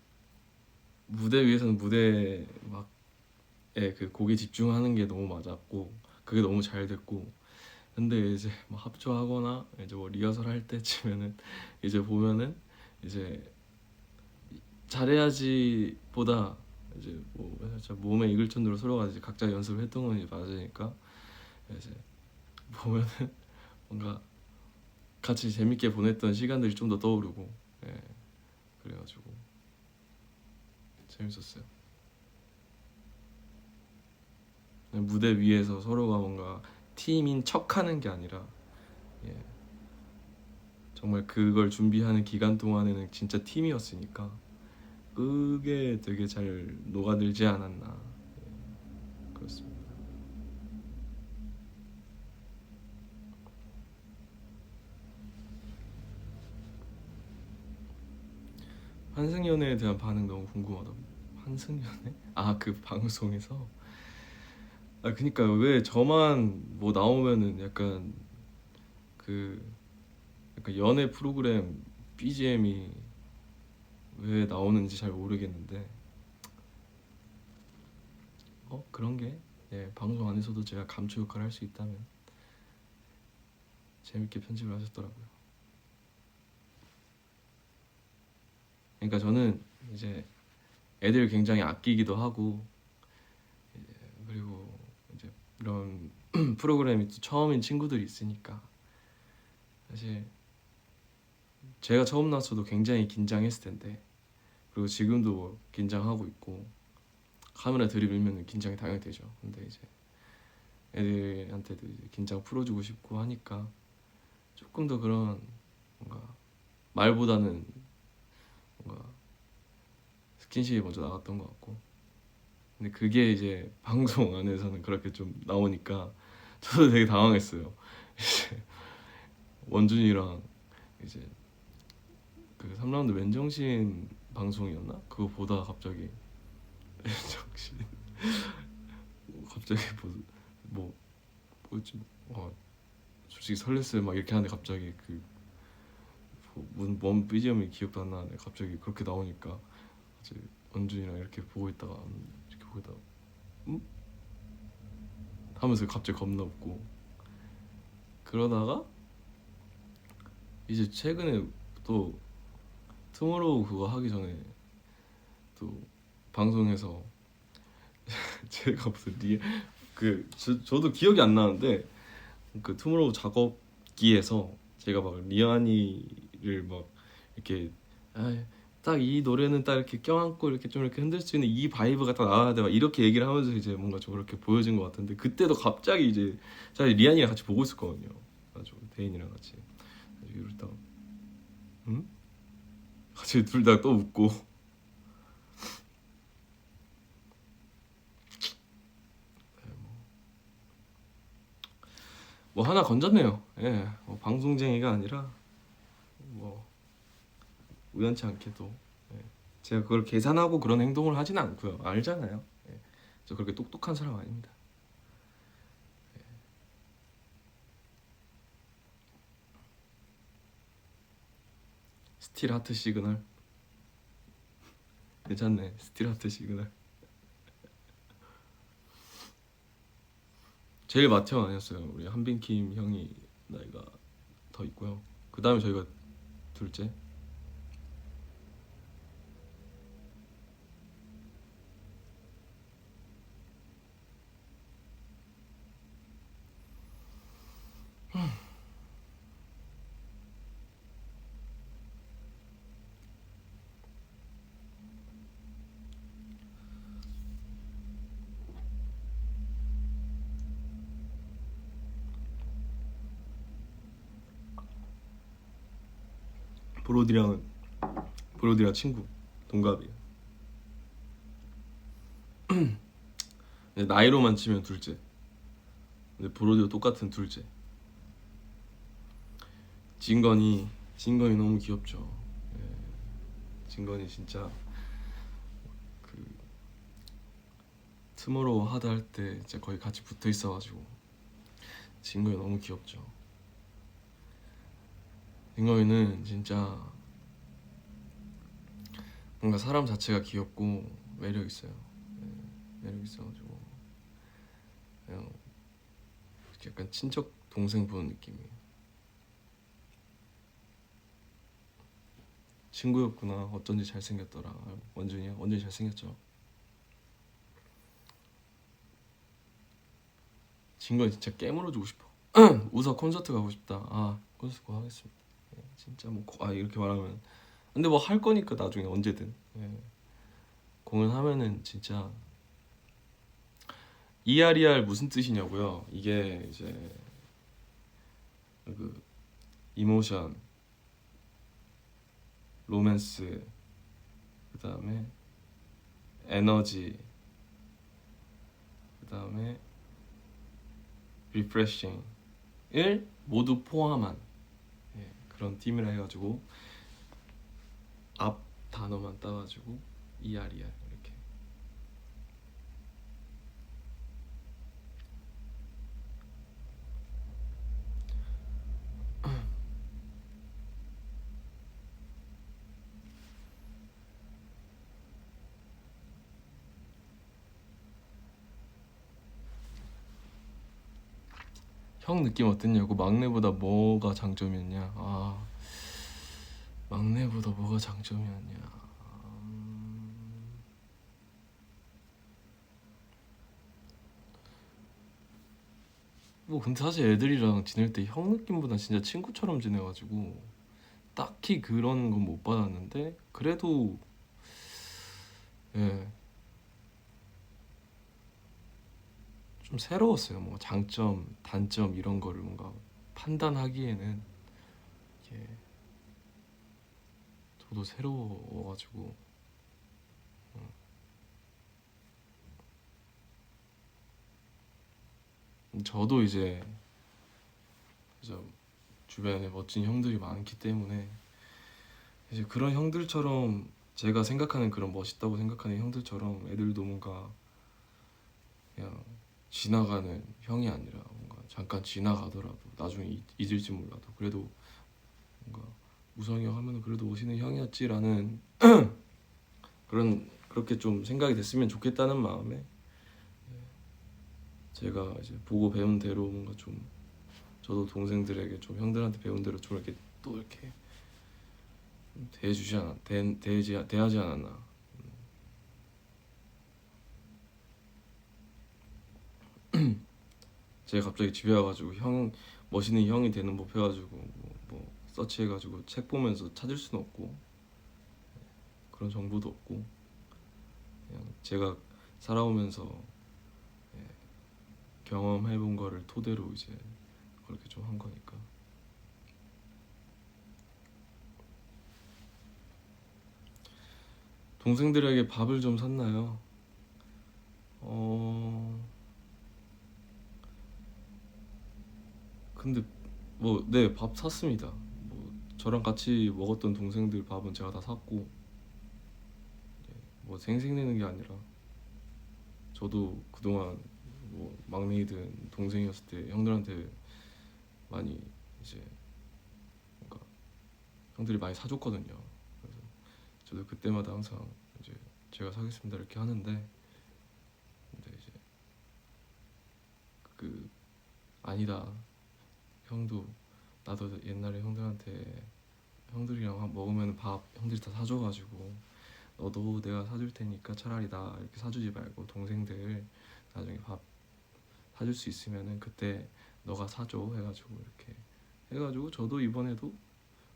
무대 위에서는 무대 막에 그 곡에 집중하는 게 너무 맞았고 그게 너무 잘 됐고 근데 이제 뭐 합주하거나 이제 뭐 리허설 할 때쯤에는 이제 보면은 이제 잘해야지 보다 이제 뭐 살짝 몸에 익을 정도로 서로가 이제 각자 연습을 했던 건 이제 맞으니까 이제 보면은 뭔가 같이 재밌게 보냈던 시간들이 좀 더 떠오르고 그래가지고 재밌었어요. 무대 위에서 서로가 뭔가 팀인 척하는 게 아니라 예, 정말 그걸 준비하는 기간 동안에는 진짜 팀이었으니까 그게 되게 잘 녹아들지 않았나. 그렇습니다. 환승연애에 대한 반응 너무 궁금하다. 환승연애? 그 방송에서? 그니까 왜 저만 뭐 나오면은 약간 그 약간 연애 프로그램 BGM이 왜 나오는지 잘 모르겠는데 그런 게 예, 방송 안에서도 제가 감초 역할을 할 수 있다면 재밌게 편집을 하셨더라고요. 그러니까 저는 이제 애들 굉장히 아끼기도 하고, 그리고 이제 이런 프로그램이 또 처음인 친구들이 있으니까 사실 제가 처음 나왔어도 굉장히 긴장했을 텐데, 그리고 지금도 뭐 긴장하고 있고 카메라 들이밀면 긴장이 당연히 되죠. 근데 이제 애들한테도 이제 긴장 풀어주고 싶고 하니까 조금 더 그런 뭔가 말보다는 뭔가 스킨십이 먼저 나갔던 것 같고, 근데 그게 이제 방송 안에서는 그렇게 좀 나오니까 저도 되게 당황했어요. 이제 원준이랑 이제 그 3라운드 맨정신 방송이었나? 그거 보다가 갑자기 맨정신 갑자기 뭐 뭐지? 솔직히 설렜어요 막 이렇게 하는데 갑자기 그 무슨 뭔 BGM이 기억도 안 나는데 갑자기 그렇게 나오니까 이제 원준이랑 이렇게 보고 있다가 이렇게 보고 있다가 음? 하면서 갑자기 겁나 웃고, 그러다가 이제 최근에 또 투모로우 그거 하기 전에 또 방송에서 제가 무슨 저도 기억이 안 나는데 그 투모로우 작업기에서 제가 막 리안이를 막 이렇게 딱 이 노래는 딱 이렇게 껴안고 이렇게 좀 이렇게 흔들 수 있는 이 바이브가 딱 나와야 돼 막 이렇게 얘기를 하면서 이제 뭔가 좀 그렇게 보여진 것 같은데, 그때도 갑자기 이제 제가 리안이랑 같이 보고 있었거든요. 아주 대인이랑 같이 이러다가 응? 같이 둘 다 또 웃고 뭐 하나 건졌네요. 예, 뭐 방송쟁이가 아니라 뭐 우연치 않게도, 예, 제가 그걸 계산하고 그런 행동을 하진 않고요. 알잖아요. 예, 저 그렇게 똑똑한 사람 아닙니다. 스틸 하트 시그널 괜찮네. 스틸 하트 시그널. 제일 맏형 아니었어요. 우리 한빈킴 형이 나이가 더 있고요. 그 다음에 저희가 둘째. 브로디랑 친구, 동갑이에요. 나이로만 치면 둘째. 근데 브로디도 똑같은 둘째. 진건이 너무 귀엽죠. 예, 진건이 진짜 그 투모로우 하드 할 때 진짜 거의 같이 붙어 있어가지고 진건이 너무 귀엽죠. 진건이는 진짜 뭔가 사람 자체가 귀엽고 매력 있어요. 예, 매력 있어가지고 그냥 약간 친척 동생 보는 느낌이에요. 친구였구나. 어쩐지 잘생겼더라. 원준이야? 원준이 잘생겼죠? 진건이 진짜 깨물어주고 싶어. 우서 콘서트 가고 싶다. 아, 콘서트 꼭 하겠습니다. 예, 진짜 뭐 이렇게 말하면 근데 뭐 할 거니까 나중에 언제든, 예, 공연하면은 진짜. ERER 무슨 뜻이냐고요? 이게 이제 그 이모션, 로맨스, 그 다음에 에너지, 그 다음에 리프레싱을 모두 포함한, 예, 그런 팀이라 해가지고 앞 단어만 따가지고 ERER 이렇게. 형 느낌 어땠냐고. 막내보다 뭐가 장점이었냐. 막내보다 뭐가 장점이었냐. 뭐 근데 사실 애들이랑 지낼 때 형 느낌보다 진짜 친구처럼 지내가지고 딱히 그런 건 못 받았는데, 그래도 예, 좀 새로웠어요. 뭔가 장점, 단점 이런 거를 뭔가 판단하기에는 이게 저도 새로워가지고. 저도 이제 주변에 멋진 형들이 많기 때문에 이제 그런 형들처럼, 제가 생각하는 그런 멋있다고 생각하는 형들처럼 애들도 뭔가 그냥 지나가는 형이 아니라 뭔가 잠깐 지나가더라도 나중에 잊을지 몰라도 그래도 뭔가 우성이 형 하면 그래도 멋있는 형이었지라는 그렇게 좀 생각이 됐으면 좋겠다는 마음에 제가 이제 보고 배운 대로 뭔가 좀 저도 동생들에게 좀 형들한테 배운 대로 좀 이렇게 또 이렇게 대하지 않았나. 제가 갑자기 집에 와가지고 형 멋있는 형이 되는 법 해가지고 뭐 서치해가지고 책 보면서 찾을 수는 없고 그런 정보도 없고, 그냥 제가 살아오면서 경험해본 거를 토대로 이제 그렇게 좀 한 거니까. 동생들에게 밥을 좀 샀나요? 근데 뭐 네, 밥 샀습니다. 뭐 저랑 같이 먹었던 동생들 밥은 제가 다 샀고, 뭐 생색내는 게 아니라 저도 그동안 뭐 막내이든 동생이었을 때 형들한테 많이 이제 뭔가 형들이 많이 사줬거든요. 그래서 저도 그때마다 항상 이제 제가 사겠습니다 이렇게 하는데, 근데 이제 그 아니다, 형도 나도 옛날에 형들이랑 먹으면 밥 형들이 다 사줘가지고 너도 내가 사줄 테니까 차라리 나 이렇게 사주지 말고 동생들 나중에 밥 사줄 수 있으면은 그때 너가 사줘 해가지고 이렇게 해가지고 저도 이번에도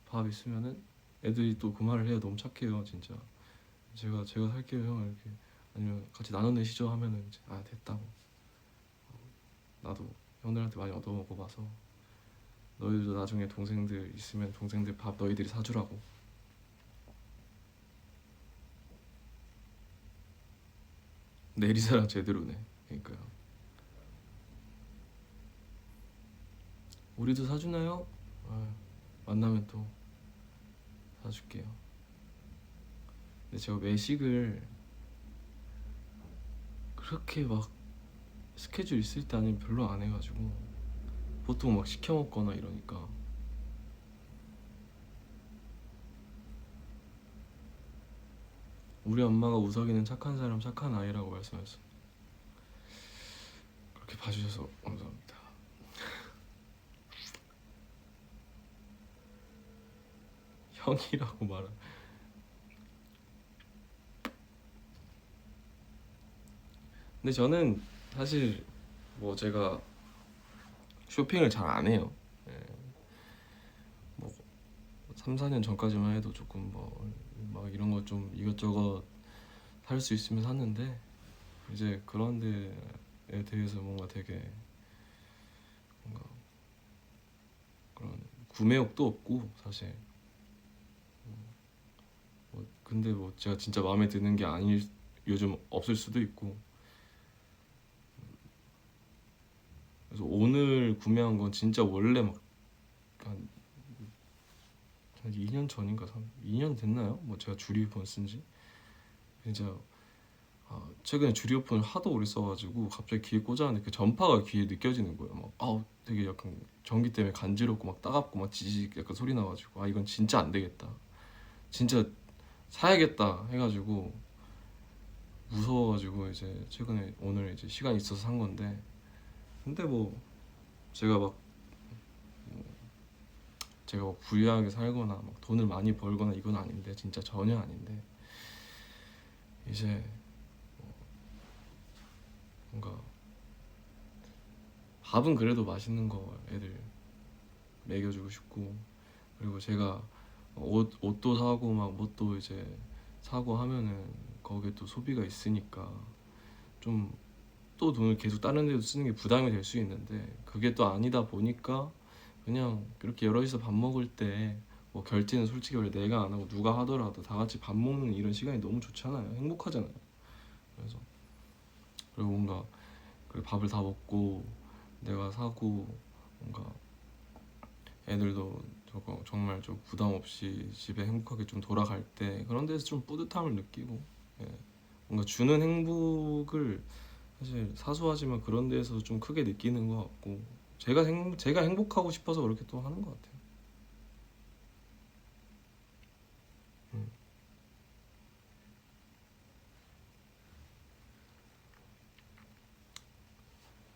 밥 있으면은 애들이 또 그 말을 해요. 너무 착해요 진짜. 제가 살게요 형 이렇게, 아니면 같이 나눠 내시죠 하면은 이제 됐다고. 나도 형들한테 많이 얻어먹어봐서 너희들도 나중에 동생들 있으면 동생들 밥 너희들이 사주라고. 내리사랑 제대로네. 그러니까요. 우리도 사주나요? 만나면 또 사줄게요. 근데 제가 외식을 그렇게 막 스케줄 있을 때 아니면 별로 안 해가지고 보통 막 시켜 먹거나 이러니까. 우리 엄마가 우석이는 착한 사람, 착한 아이라고 말씀하셨어요. 그렇게 봐주셔서 감사합니다. 형이라고 말하. 근데 저는 사실 뭐 제가 쇼핑을 잘 안 해요. 뭐 3, 4년 전까지만 해도 조금 뭐 막 이런 거 좀 이것저것 살 수 있으면 샀는데, 이제 그런 데에 대해서 뭔가 되게 뭔가 그런 구매욕도 없고 사실. 근데 뭐 제가 진짜 마음에 드는 게 아닐 요즘 없을 수도 있고. 그래서 오늘 구매한 건 진짜 원래 막 한 2년 전인가 2년 됐나요? 뭐 제가 주리폰 쓴지 진짜 최근에 주리오폰을 하도 오래 써가지고 갑자기 귀에 꽂았는데 그 전파가 귀에 느껴지는 거예요. 막 되게 약간 전기 때문에 간지럽고 막 따갑고 막 지직 약간 소리 나가지고 이건 진짜 안 되겠다, 진짜 사야겠다 해가지고 무서워가지고 이제 최근에 오늘 이제 시간 있어서 산 건데, 근데 뭐 제가 막 제가 뭐 부유하게 살거나 막 돈을 많이 벌거나 이건 아닌데, 진짜 전혀 아닌데, 이제 뭔가 밥은 그래도 맛있는 거 애들 먹여주고 싶고, 그리고 제가 옷도 사고 막 뭣도 이제 사고 하면은 거기에 또 소비가 있으니까 좀 또 돈을 계속 다른 데도 쓰는 게 부담이 될 수 있는데, 그게 또 아니다 보니까 그냥 이렇게 여럿이서 밥 먹을 때 뭐 결제는 솔직히 원래 내가 안 하고 누가 하더라도 다 같이 밥 먹는 이런 시간이 너무 좋잖아요. 행복하잖아요. 그래서 그리고 뭔가 그 밥을 다 먹고 내가 사고 뭔가 애들도 저거 정말 좀 부담 없이 집에 행복하게 좀 돌아갈 때 그런 데서 좀 뿌듯함을 느끼고, 예. 뭔가 주는 행복을 사실 사소하지만 그런 데에서 좀 크게 느끼는 것 같고, 제가 행복하고 싶어서 그렇게 또 하는 것 같아요. 음.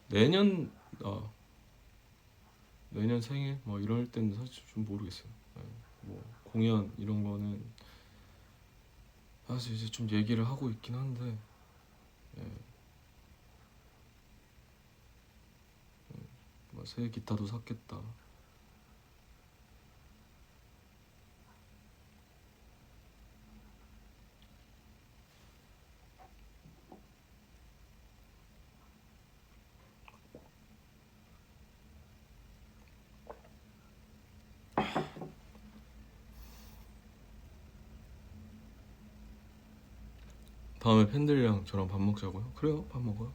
내년 어, 내년 생일 뭐 이럴 때는 사실 좀 모르겠어요. 예. 뭐 공연 이런 거는 사실 이제 좀 얘기를 하고 있긴 한데, 예. 뭐 새 기타도 샀겠다. 다음에 팬들이랑 저랑 밥 먹자고요? 그래요, 밥 먹어요.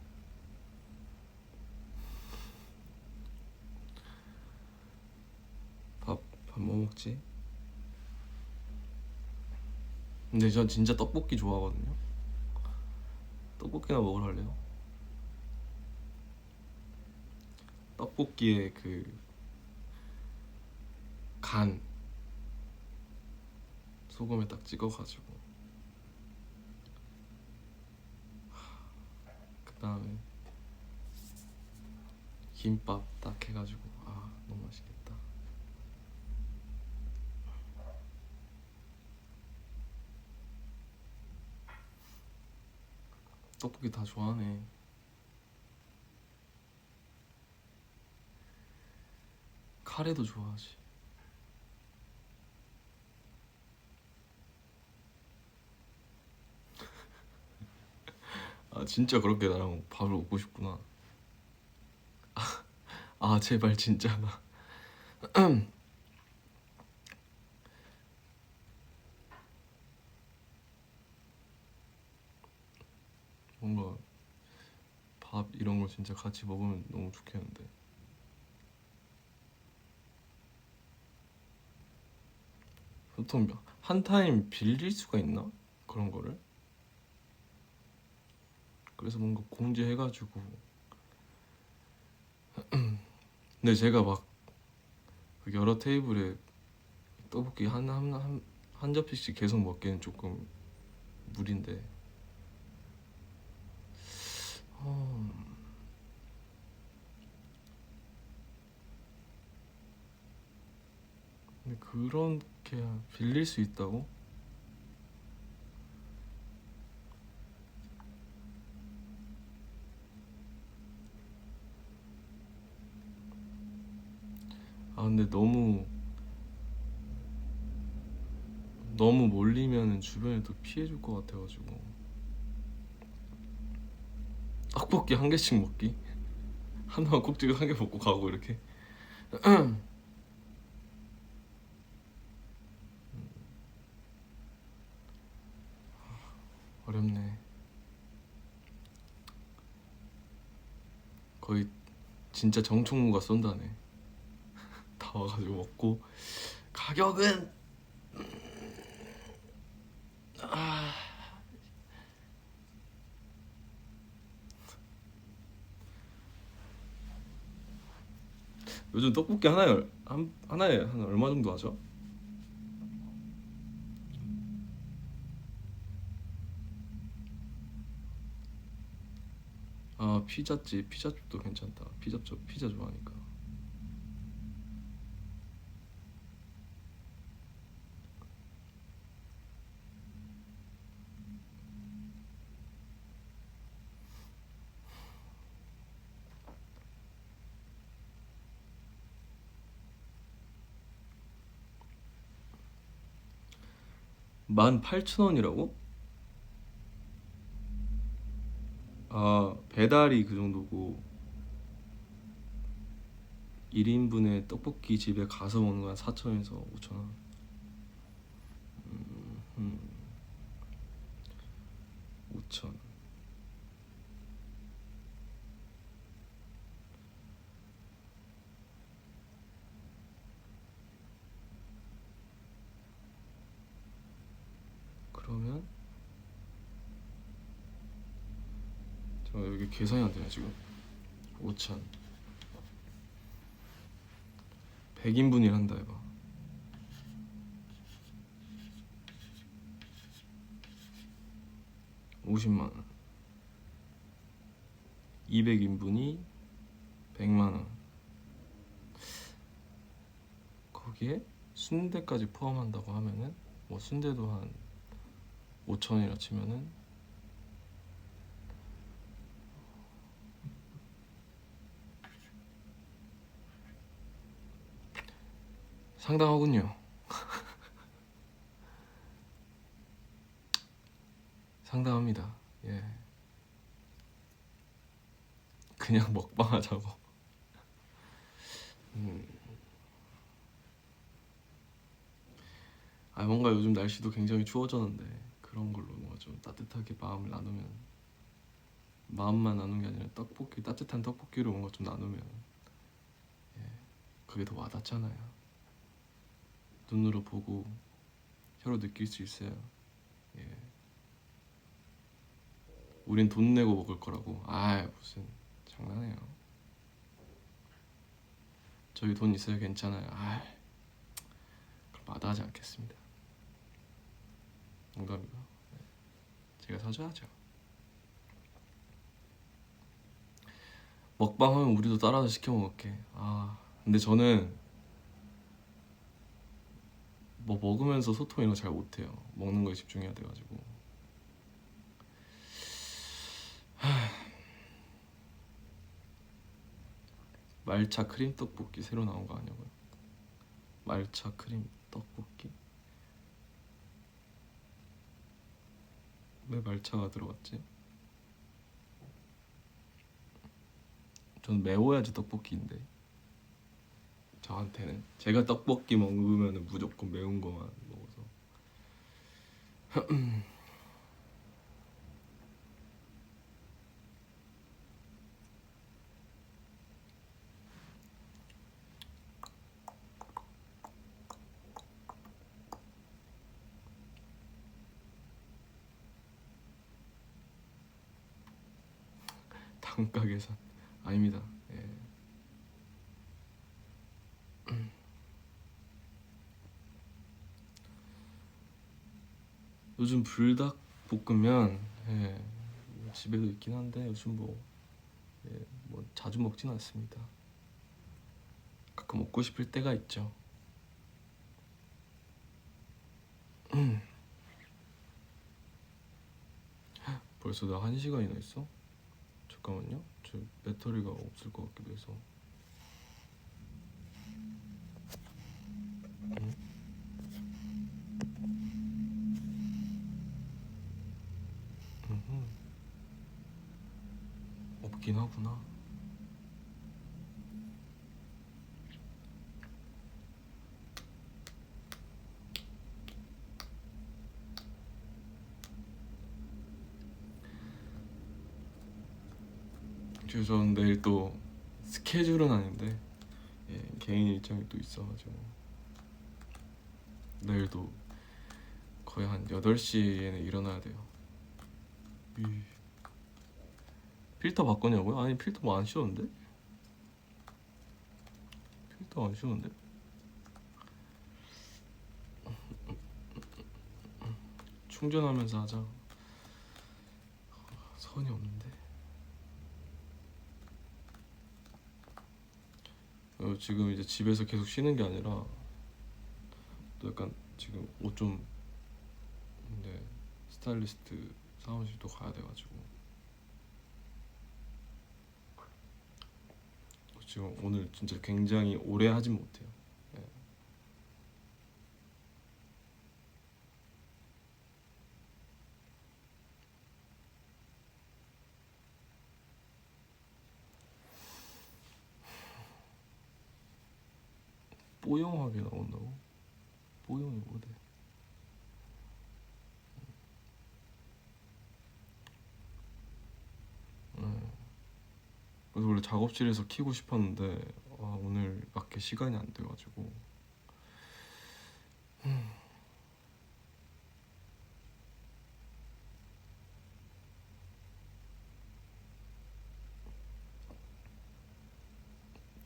밥 뭐 먹지? 근데 전 진짜 떡볶이 좋아하거든요. 떡볶이나 먹으러 갈래요? 떡볶이에 그 간 소금에 딱 찍어가지고, 그 다음에 김밥 딱 해가지고, 아 너무 맛있겠다. 떡볶이 다 좋아하네. 카레도 좋아하지. 아 진짜 그렇게 나랑 밥을 먹고 싶구나. 아 제발 진짜. 뭔가 밥 이런 거 진짜 같이 먹으면 너무 좋겠는데. 보통 한 타임 빌릴 수가 있나? 그런 거를? 그래서 뭔가 공지해가지고. 근데 제가 막 그 여러 테이블에 떡볶이 한 접시씩 계속 먹기는 조금 무리인데. 어, 근데 그렇게 빌릴 수 있다고? 아 근데 너무 몰리면은 주변에 또 피해줄 것 같아가지고. 떡볶이 한 개씩 먹기? 하나만 꼭 집에 한 개 먹고 가고 이렇게. 어렵네. 거의 진짜 정총무가 쏜다네. 다 와가지고 먹고. 가격은 아, 요즘 떡볶이 하나에 한 얼마 정도 하죠? 아 피자집, 피자집도 괜찮다. 피자 좋아하니까. 18,000원이라고? 아, 배달이 그 정도고 1인분에 떡볶이 집에 가서 먹는 건 4,000원에서 5,000원. 5,000. 그러면 저 여기 계산이 안 되네 지금. 5,000. 100인분이 한다 해봐. 50만 원. 200인분이 100만 원. 거기에 순대까지 포함한다고 하면은 뭐 순대도 한 5,000원이라 치면은 상당하군요. 상당합니다. 예. 그냥 먹방 하자고. 아, 뭔가 요즘 날씨도 굉장히 추워졌는데 그런 걸로 뭔가 좀 따뜻하게 마음을 나누면, 마음만 나누는 게 아니라 떡볶이, 따뜻한 떡볶이로 뭔가 좀 나누면 그게 더 와닿잖아요. 눈으로 보고 혀로 느낄 수 있어요. 예. 우린 돈 내고 먹을 거라고. 아, 무슨 장난해요. 저희 돈 있어요. 괜찮아요. 아, 그럼 마다하지 않겠습니다. 농담이고. 제가 사줘야죠. 먹방하면 우리도 따라서 시켜 먹을게. 아, 근데 저는 뭐 먹으면서 소통 이런 거 잘 못해요. 먹는 거에 집중해야 돼가지고. 말차 크림 떡볶이 새로 나온 거 아니고요? 말차 크림 떡볶이? 왜 말차가 들어갔지? 전 매워야지 떡볶이인데. 저한테는 제가 떡볶이 먹으면 무조건 매운 거만 먹어서. 단가 계산 아닙니다. 예. 요즘 불닭볶음면, 예, 집에도 있긴 한데 요즘 뭐 자주 먹진 않습니다. 가끔 먹고 싶을 때가 있죠. 벌써 나 1시간이나 있어? 잠깐만요. 저 배터리가 없을 것 같기도 해서. 없긴 하구나. 그래서 저는 내일 또 스케줄은 아닌데, 예, 개인 일정이 또 있어가지고 내일도 거의 한 8시에는 일어나야 돼요. 필터 바꾸냐고요? 아니, 필터 뭐 안 씌웠는데? 필터 안 씌웠는데? 충전하면서 하자. 선이 없는데. 지금 이제 집에서 계속 쉬는 게 아니라 또 약간 지금 옷 좀, 근데 스타일리스트 사무실도 가야 돼가지고 지금 오늘 진짜 굉장히 오래 하진 못해요. 네. 뽀용하게 나온다고? 뽀용이 뭐래? 그래서 원래 작업실에서 키고 싶었는데 오늘 밖에 시간이 안 돼가지고.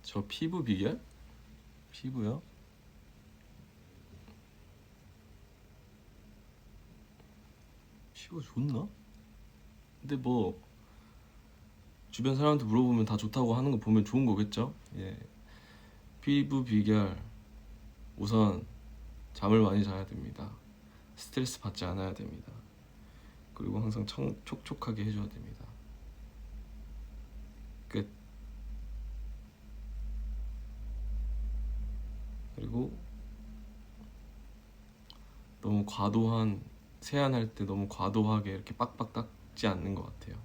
저 피부 비결? 피부요? 피부 좋나? 근데 뭐 주변 사람한테 물어보면 다 좋다고 하는 거 보면 좋은 거겠죠? 예. 피부 비결, 우선 잠을 많이 자야 됩니다. 스트레스 받지 않아야 됩니다. 그리고 항상 촉촉하게 해줘야 됩니다. 끝. 그리고 너무 과도한, 세안할 때 너무 과도하게 이렇게 빡빡 닦지 않는 것 같아요.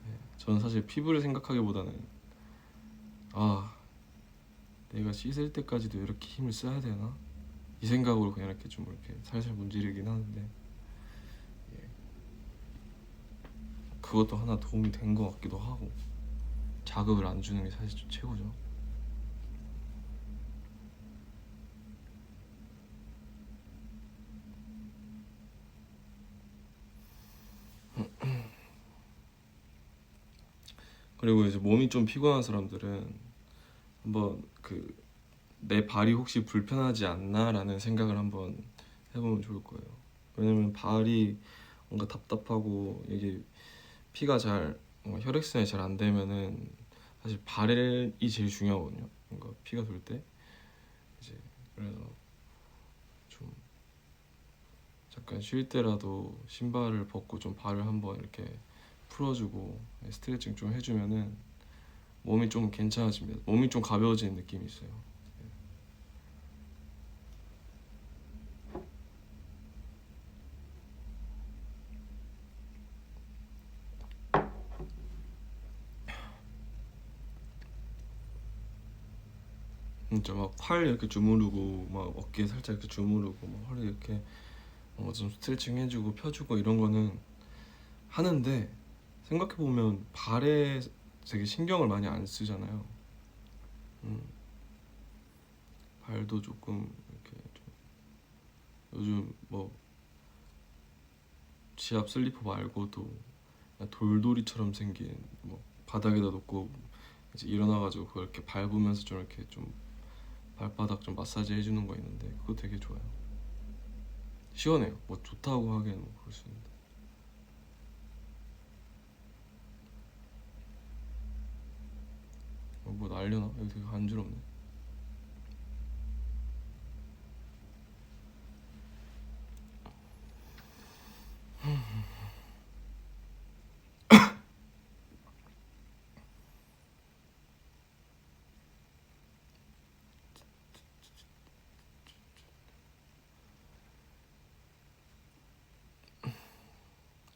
예. 저는 사실 피부를 생각하기보다는 내가 씻을 때까지도 이렇게 힘을 써야 되나? 이 생각으로 그냥 이렇게 좀 이렇게 살살 문지르긴 하는데, 예. 그것도 하나 도움이 된 것 같기도 하고. 자극을 안 주는 게 사실 좀 최고죠. 그리고 이제 몸이 좀 피곤한 사람들은 한번 내 발이 혹시 불편하지 않나라는 생각을 한번 해보면 좋을 거예요. 왜냐면 발이 뭔가 답답하고 이게 피가 잘 혈액순환이 잘 안 되면은 사실 발이 제일 중요하거든요. 뭔가 피가 돌 때 이제 그래서 좀 잠깐 쉴 때라도 신발을 벗고 좀 발을 한번 이렇게 풀어주고 스트레칭 좀 해주면은 몸이 좀 괜찮아집니다. 몸이 좀 가벼워지는 느낌이 있어요. 진짜 막 팔 이렇게 주무르고 막 어깨 살짝 이렇게 주무르고 막 허리 이렇게 좀 스트레칭 해주고 펴주고 이런 거는 하는데, 생각해보면 발에 되게 신경을 많이 안 쓰잖아요. 음, 발도 조금 이렇게 좀 요즘 뭐 지압 슬리퍼 말고도 그냥 돌돌이처럼 생긴 뭐 바닥에다 놓고 이제 일어나가지고 그걸 이렇게 밟으면서 좀 이렇게 좀 발바닥 좀 마사지 해주는 거 있는데 그거 되게 좋아요. 시원해요. 뭐 좋다고 하기에는 뭐 그럴 수 있는데. 뭐 날려나? 여기 되게 간지럽네.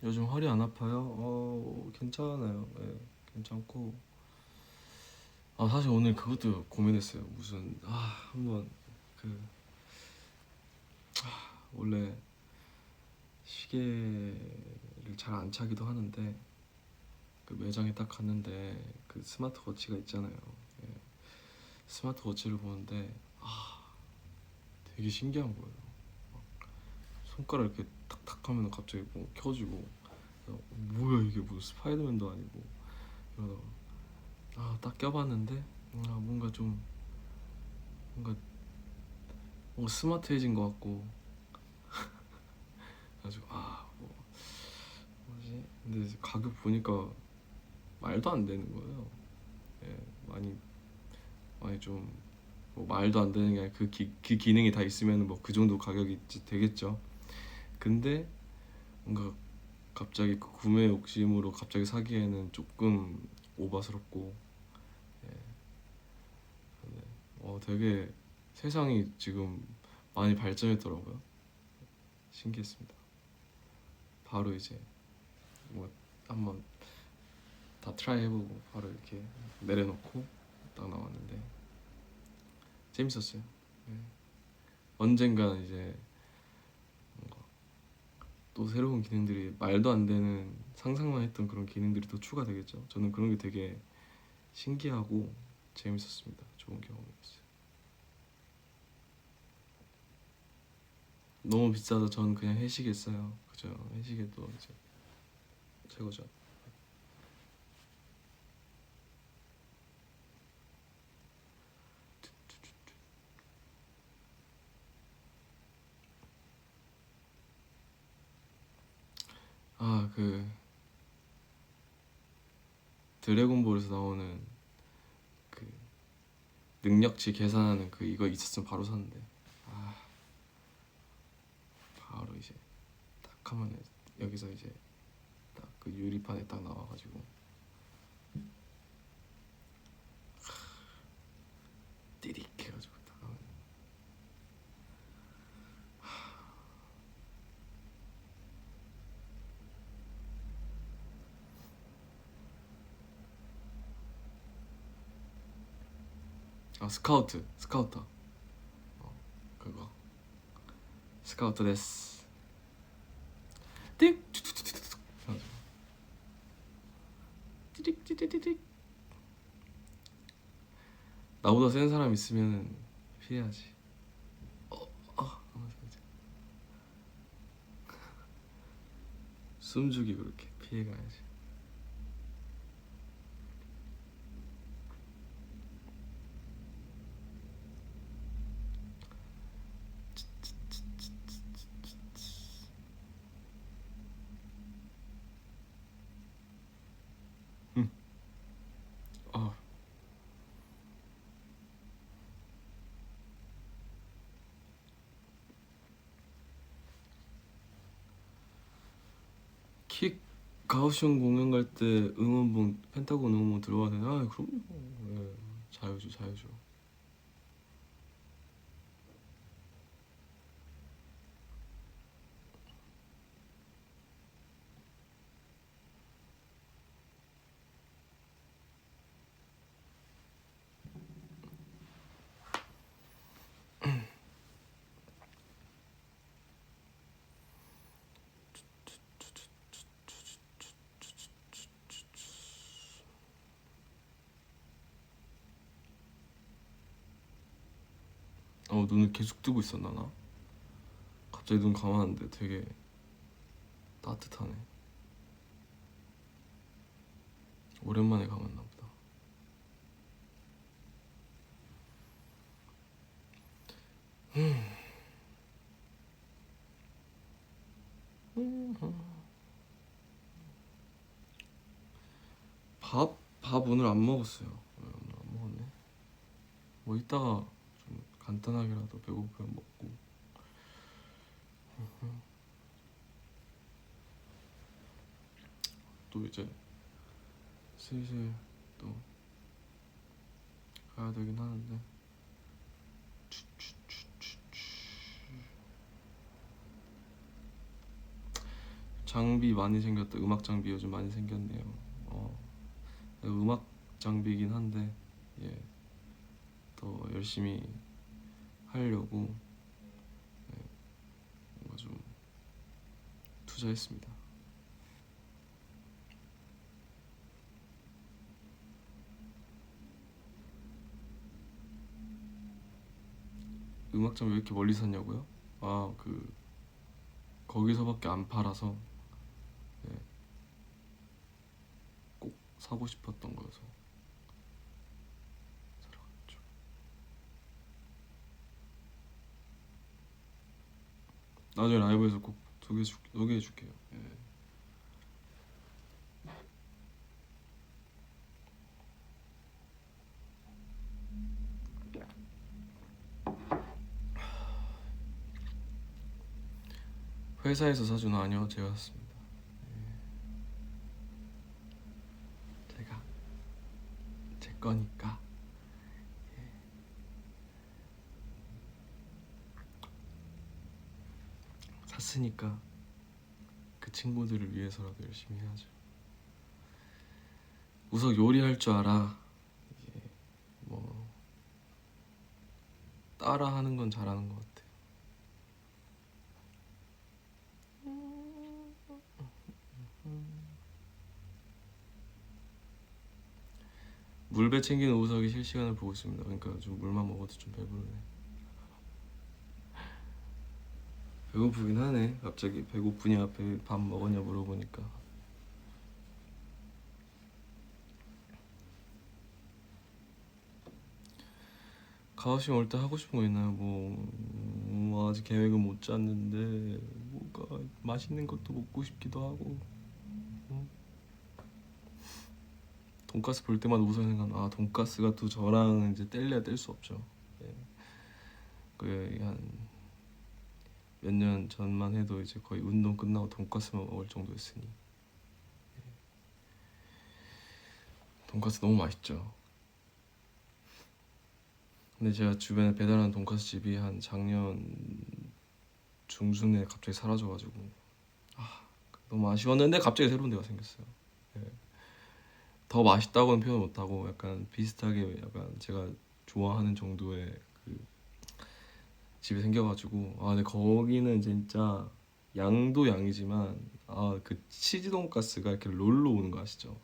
요즘 허리 안 아파요? 괜찮아요. 네, 괜찮고. 사실 오늘 그것도 고민했어요. 무슨 한번 그 원래 시계를 잘 안 차기도 하는데 그 매장에 딱 갔는데 그 스마트워치가 있잖아요. 예, 스마트워치를 보는데 되게 신기한 거예요. 손가락 이렇게 탁탁 하면 갑자기 뭐 켜지고, 뭐야 이게 무슨 스파이더맨도 아니고. 그래서 딱 껴봤는데 뭔가 좀 뭔가 스마트해진 것 같고. 그래가지고 뭐 뭐지? 근데 이제 가격 보니까 말도 안 되는 거예요. 예, 많이 좀 뭐 말도 안 되는 게 아니라 그 기능이 다 있으면 뭐 그 정도 가격이 되겠죠. 근데 뭔가 갑자기 그 구매 욕심으로 갑자기 사기에는 조금 오바스럽고. 예, 근데 되게 세상이 지금 많이 발전했더라고요. 신기했습니다. 바로 이제 뭐 한번 다 트라이 해보고 바로 이렇게 내려놓고 딱 나왔는데 재밌었어요. 언젠가 이제 뭔가 또 새로운 기능들이 말도 안 되는 상상만 했던 그런 기능들이 또 추가되겠죠. 저는 그런 게 되게 신기하고 재밌었습니다. 좋은 경험이었어요. 너무 비싸서 저는 그냥 회식했어요. 그죠? 회식해도 이제 최고죠. 아, 그 드래곤볼에서 나오는 그 능력치 계산하는 그 이거 있었으면 바로 샀는데, 아, 바로 이제 딱 하면 여기서 이제 딱 그 유리판에 딱 나와가지고 띠릭 해가지고 딱 하면. 아, 스카우터. 그거 스카우터 데스. 띡 툭툭툭툭 해가지고 띠릭 띠릭. 나보다 센 사람 있으면 피해야지. 하면서 이제 숨죽이 그렇게 피해가야지. 아, 킥 가오슝 공연 갈 때 응원봉 펜타곤 응원봉 들어가야 되나? 아, 그럼요. 예, 자유죠. 눈을 계속 뜨고 있었나 나? 갑자기 눈 감았는데 되게 따뜻하네. 오랜만에 감았나 보다. 밥 오늘 안 먹었어요. 오늘 안 먹었네. 뭐 이따가 좀 간단하게라도 배고프면 먹고. 또 이제 슬슬 또 가야 되긴 하는데. 장비 많이 생겼다. 음악 장비 요즘 많이 생겼네요. 음악 장비이긴 한데, 예, 더 열심히 하려고, 예, 뭔가 좀 투자했습니다. 음악 장비 왜 이렇게 멀리 샀냐고요? 거기서밖에 안 팔아서, 예, 꼭 사고 싶었던 거여서 사러 갔죠. 나중에 라이브에서 꼭 소개해줄게요. 예. 회사에서 사주나? 아니요, 제가 샀습니다. 제가 제 거니까. 샀으니까 그 친구들을 위해서라도 열심히 해야죠. 우석 요리할 줄 알아. 이게 뭐 따라하는 건 잘하는 것 같아요. 물배 챙기는 우석이 실시간을 보고 있습니다. 그러니까 좀 물만 먹어도 좀 배부르네. 배고프긴 하네. 갑자기 배고프냐 밥 먹었냐 물어보니까. 가오씨 올 때 하고 싶은 거 있나요? 아직 계획은 못 짰는데 뭐가 맛있는 것도 먹고 싶기도 하고. 돈가스 볼 때마다 우선 생각나. 돈가스가 또 저랑 이제 뗄래야 뗄 수 없죠. 예. 한 몇 년 전만 해도 이제 거의 운동 끝나고 돈가스만 먹을 정도였으니. 예. 돈가스 너무 맛있죠. 근데 제가 주변에 배달하는 돈가스 집이 한 작년 중순에 갑자기 사라져가지고 너무 아쉬웠는데 갑자기 새로운 데가 생겼어요. 예. 더 맛있다고는 표현 못하고 약간 비슷하게 약간 제가 좋아하는 정도의 그 집이 생겨가지고 근데 거기는 진짜 양도 양이지만 그 치즈 돈가스가 이렇게 롤로 오는 거 아시죠?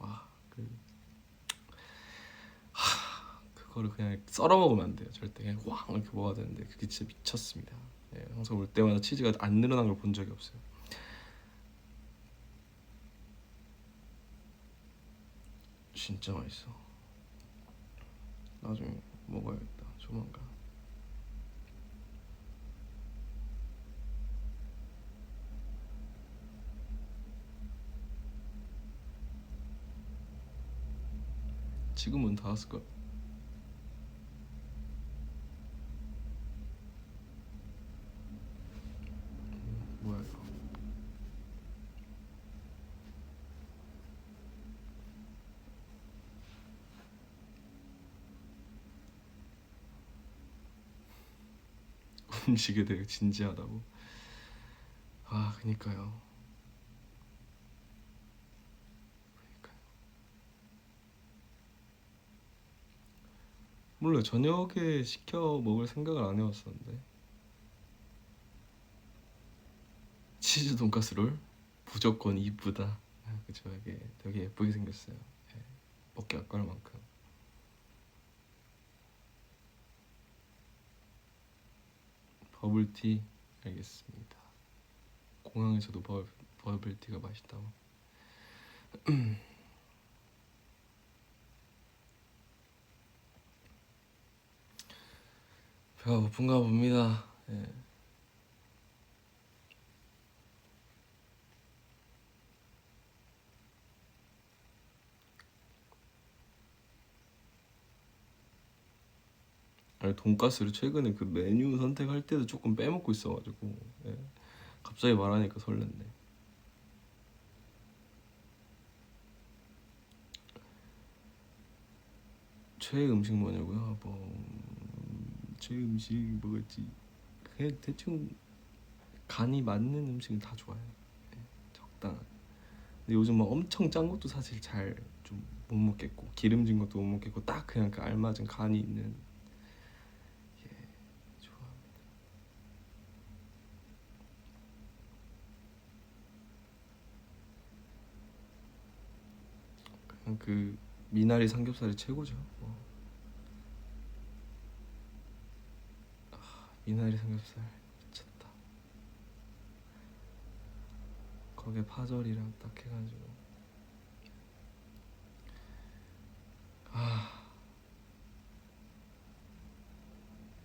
그거를 그냥 썰어 먹으면 안 돼요. 절대 그냥 왕 이렇게 먹어야 되는데 그게 진짜 미쳤습니다. 예, 항상 올 때마다 치즈가 안 늘어난 걸 본 적이 없어요. 진짜 맛있어. 나중에 먹어야겠다. 조만간. 지금은 닫았을걸? 뭐야 이거? 음식에 되게 진지하다고? 그니까요. 몰라요. 저녁에 시켜 먹을 생각을 안 해왔었는데. 치즈 돈가스 롤? 무조건 이쁘다. 그쵸. 이게 되게 예쁘게 생겼어요. 예, 먹기 아까울 만큼. 버블티 알겠습니다. 공항에서도 버블티가 맛있다고. 배가 고픈가 봅니다. 예. 아니 돈가스를 최근에 그 메뉴 선택할 때도 조금 빼먹고 있어가지고 갑자기 말하니까 설렜네. 최애 음식 뭐냐고요? 최애 음식 뭐겠지? 그냥 대충 간이 맞는 음식은 다 좋아해요. 적당한. 근데 요즘 막 엄청 짠 것도 사실 잘 좀 못 먹겠고 기름진 것도 못 먹겠고 딱 그냥 그 알맞은 간이 있는 좋아합니다. 그냥 그 미나리 삼겹살이 최고죠. 미나리 삼겹살 미쳤다. 거기에 파절이랑 딱 해가지고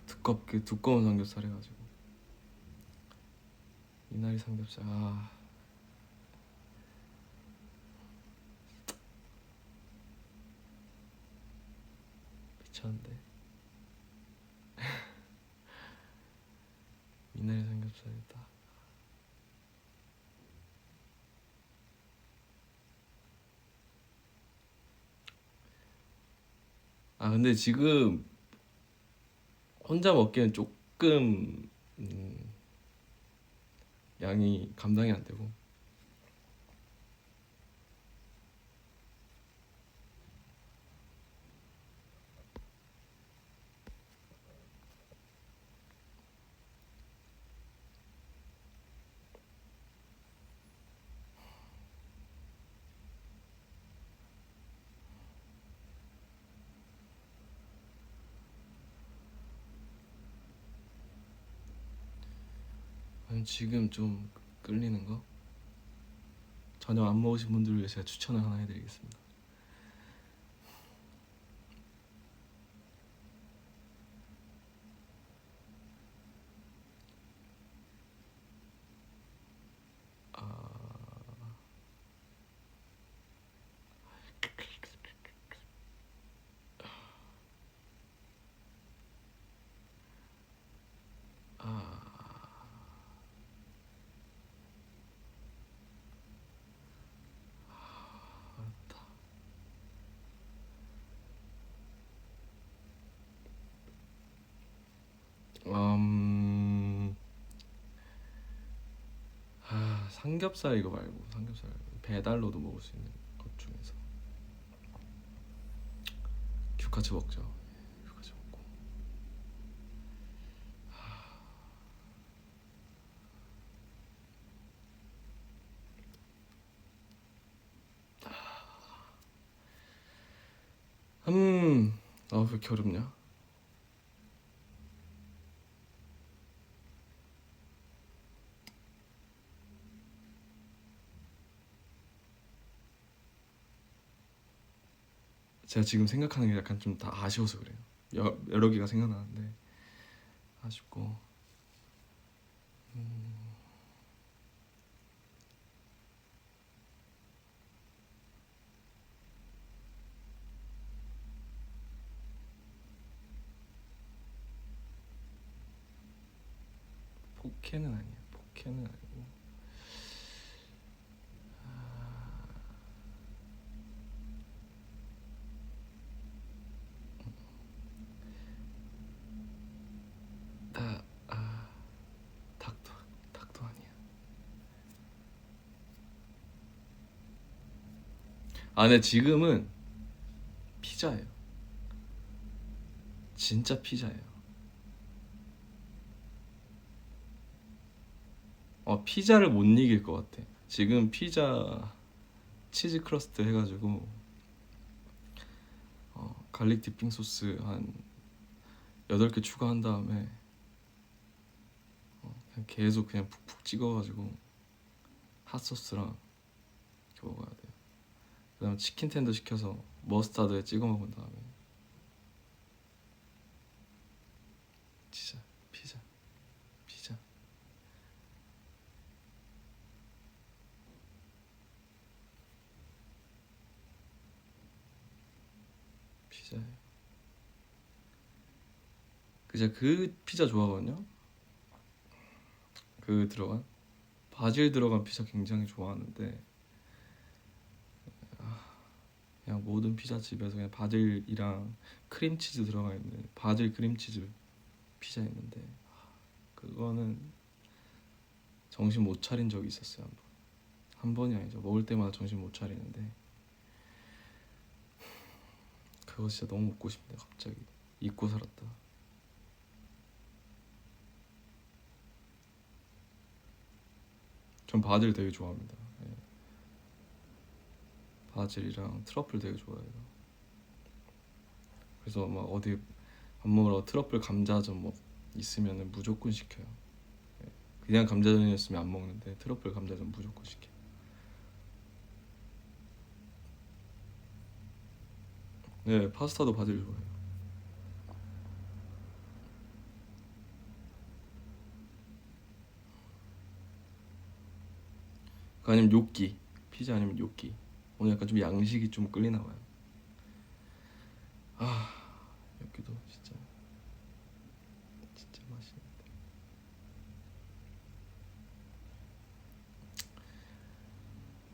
두껍게 두꺼운 삼겹살 해가지고 미나리 삼겹살 미쳤는데. 미나리 삼겹살이다. 근데 지금 혼자 먹기엔 조금 양이 감당이 안 되고. 지금 좀 끌리는 거? 저녁 안 먹으신 분들을 위해 제가 추천을 하나 해드리겠습니다. 삼겹살 이거 말고 삼겹살 배달로도 먹을 수 있는 것 중에서 규카츠 먹죠. 규카츠 먹고 왜 이렇게 어렵냐? 제가 지금 생각하는 게 약간 좀 다 아쉬워서 그래요. 여러 개가 생각나는데 아쉽고 포케는 아니에요. 포케는 아니고 닭도 아니야. 근데 지금은 피자예요. 진짜 피자예요. 피자를 못 이길 것 같아. 지금 피자 치즈 크러스트 해가지고 갈릭 디핑 소스 한 8개 추가한 다음에 그냥 계속 그냥 푹푹 찍어가지고 핫소스랑 이렇게 먹어야 돼요. 그 다음에 치킨 텐더 시켜서 머스타드에 찍어 먹은 다음에 진짜 피자 피자예요. 제가 그 피자 좋아하거든요. 그 들어간 바질 들어간 피자 굉장히 좋아하는데 그냥 모든 피자집에서 그냥 바질이랑 크림치즈 들어가 있는 바질 크림치즈 피자 있는데 그거는 정신 못 차린 적이 있었어요. 한 번이 아니죠. 먹을 때마다 정신 못 차리는데 그거 진짜 너무 먹고 싶네. 갑자기 잊고 살았다. 전 바질 되게 좋아합니다. 네. 바질이랑 트러플 되게 좋아해요. 그래서 막 어디 밥 먹으러 트러플 감자전 뭐 있으면 무조건 시켜요. 네. 그냥 감자전이었으면 안 먹는데 트러플 감자전 무조건 시켜요. 네, 파스타도 바질 좋아해요. 그 아니면 요끼 피자 아니면 요끼. 오늘 약간 좀 양식이 좀 끌리나 봐요. 요끼도 진짜 맛있는데.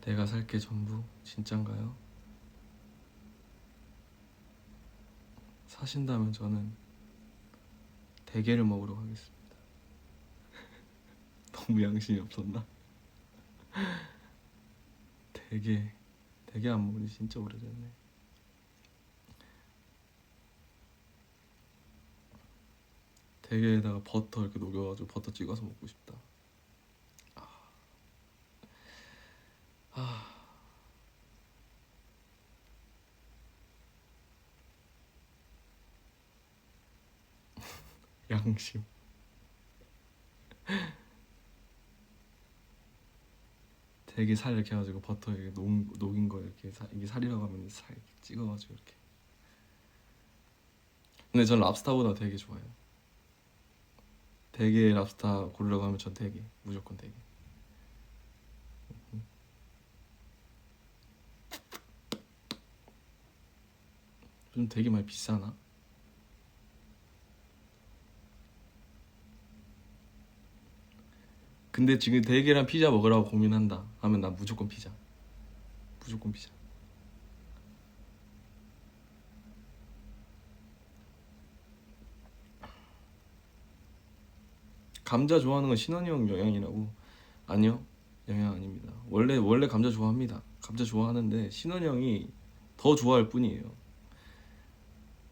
내가 살 게 전부 진짠가요? 사신다면 저는 대게를 먹으러 가겠습니다. 너무 양심이 없었나? 대게 안 먹은 지 진짜 오래됐네. 대게에다가 버터 이렇게 녹여가지고 버터 찍어서 먹고 싶다. 양심. 되게 살 이렇게 해가지고 버터 이렇게 녹인 거 이렇게 이게 살이라고 하면 살 이렇게 찍어가지고 이렇게. 근데 전 랍스타보다 되게 좋아해요. 대게 랍스타 고르라고 하면 전 대게, 무조건 대게. 좀 되게 많이 비싸나? 근데 지금 대게랑 피자 먹으라고 고민한다 하면 난 무조건 피자. 무조건 피자. 감자 좋아하는 건 신원이 형 영향이라고. 아니요, 영향 아닙니다. 원래 감자 좋아합니다. 감자 좋아하는데 신원이 형이 더 좋아할 뿐이에요.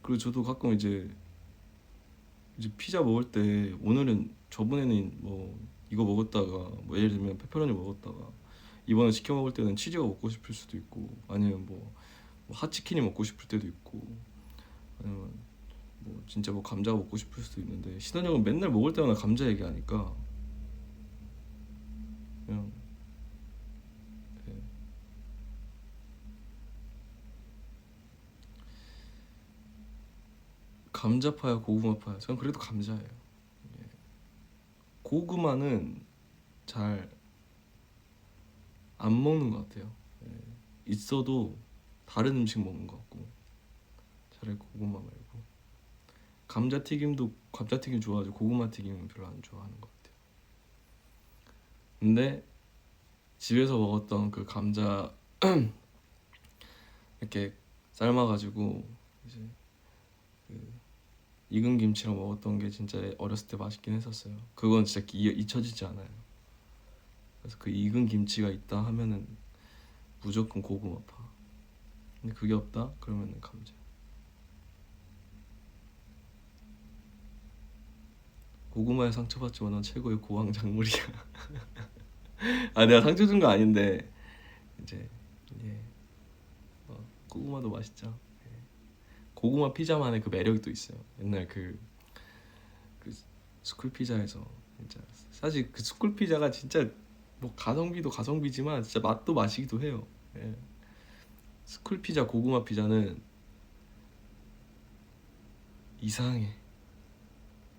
그리고 저도 가끔 이제 피자 먹을 때 오늘은 저번에는 뭐 이거 먹었다가 뭐 예를 들면 페퍼로니 먹었다가 이번에 시켜 먹을 때는 치즈가 먹고 싶을 수도 있고 아니면 뭐 핫치킨이 먹고 싶을 때도 있고 아니면 뭐 진짜 뭐 감자가 먹고 싶을 수도 있는데 신원이 형은 맨날 먹을 때마다 감자 얘기하니까 그냥 네. 감자파야 고구마파야? 저는 그래도 감자예요. 예. 고구마는 잘 안 먹는 것 같아요. 예. 있어도 다른 음식 먹는 것 같고 차라리 고구마 말고 감자튀김 좋아하죠. 고구마 튀김은 별로 안 좋아하는 것 같아요. 근데 집에서 먹었던 그 감자 이렇게 삶아가지고 이제 그 익은 김치랑 먹었던 게 진짜 어렸을 때 맛있긴 했었어요. 그건 진짜 잊혀지지 않아요. 그래서 그 익은 김치가 있다 하면은 무조건 고구마파. 근데 그게 없다? 그러면은 감자. 고구마에 상처받지 마넌 최고의 고황 작물이야. 아 내가 상처 준 거 아닌데 이제 예 고구마도 맛있죠. 예. 고구마 피자만의 그 매력이 또 있어요. 옛날 그 스쿨 피자에서 진짜 사실 그 스쿨 피자가 진짜 뭐 가성비도 가성비지만 진짜 맛도 맛이기도 해요. 예. 스쿨 피자 고구마 피자는 이상해.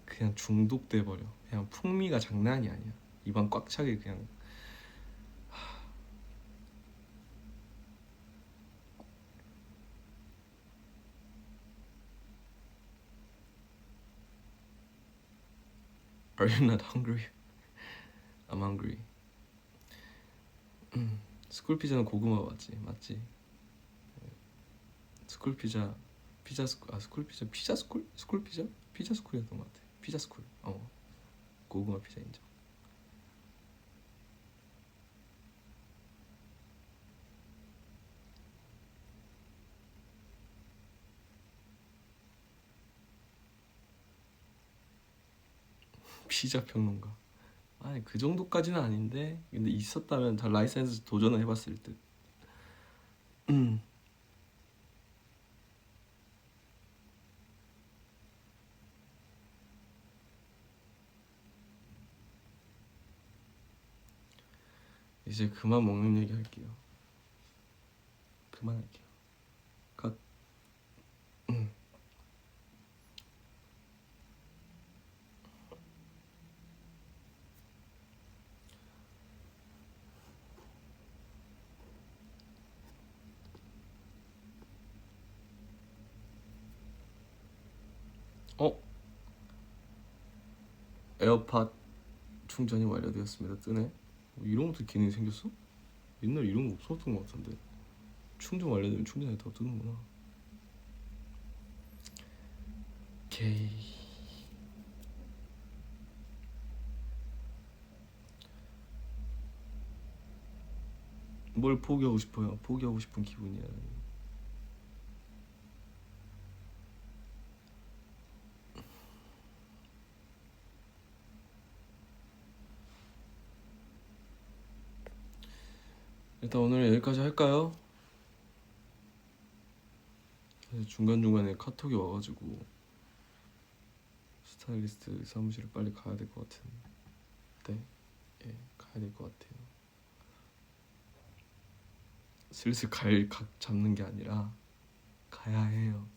그냥 중독돼 버려. 그냥 풍미가 장난이 아니야. 입안 꽉 차게 그냥. Are you not hungry? I'm hungry. 스쿨 피자는 고구마 맞지? 스쿨 피자 스쿨 피자 스쿨 피자 스쿨이었던 것 같아. 피자 스쿨. 고구마 피자 인정. 피자 평론가. 아니 그 정도까지는 아닌데 근데 있었다면 다 라이센스 도전을 해봤을 듯. 이제 그만 먹는 얘기 할게요. 그만할게요. 컷. 에어팟 충전이 완료되었습니다. 뜨네. 이런 것도 기능이 생겼어? 옛날에 이런 거 없었던 것 같은데. 충전 완료되면 충전했다고 뜨는구나. 오케이. 뭘 포기하고 싶어요? 포기하고 싶은 기분이야. 일단 오늘 여기까지 할까요? 중간중간에 카톡이 와가지고 스타일리스트 사무실에 빨리 가야 될 것 같은데 예, 가야 될 것 같아요. 슬슬 갈 각 잡는 게 아니라 가야 해요.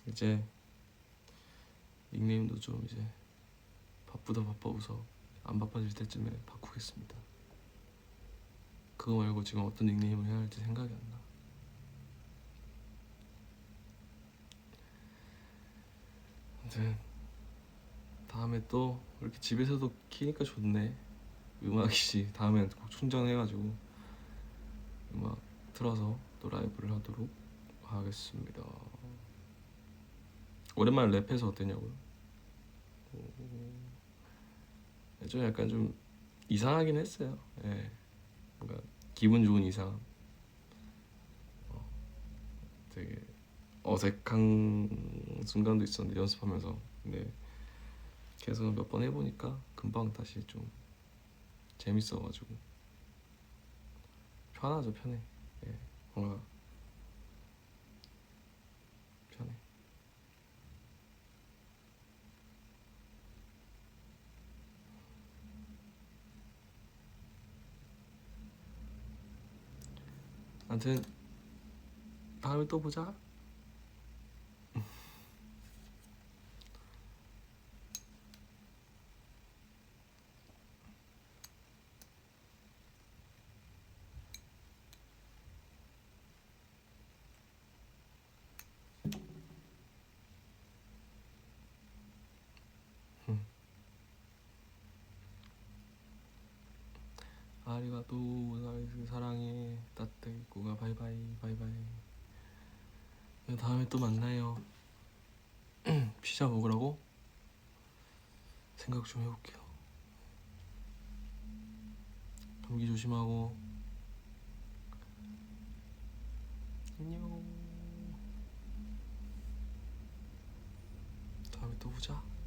이제 닉네임도 좀 이제 바쁘다 바빠서 안 바빠질 때쯤에 바꾸겠습니다. 그거 말고 지금 어떤 닉네임을 해야 할지 생각이 안 나. 아무튼 다음에 또 이렇게 집에서도 키니까 좋네. 음악이지. 다음엔 꼭 충전해가지고 음악 틀어서 또 라이브를 하도록 하겠습니다. 오랜만에 랩해서 어땠냐고요? 좀 약간 좀 이상하긴 했어요. 예. 뭔가 기분 좋은 이상. 되게 어색한 순간도 있었는데 연습하면서. 근데 계속 몇 번 해보니까 금방 다시 좀 재밌어가지고 편하죠. 편해. 예. 뭔가 편해. 아무튼 다음에 또 보자. 아리가또 나이스 사랑해 따뜻이고가 바이바이 바이바이. 다음에 또 만나요. 피자 먹으라고? 생각 좀 해볼게요. 감기 조심하고 안녕. 다음에 또 보자.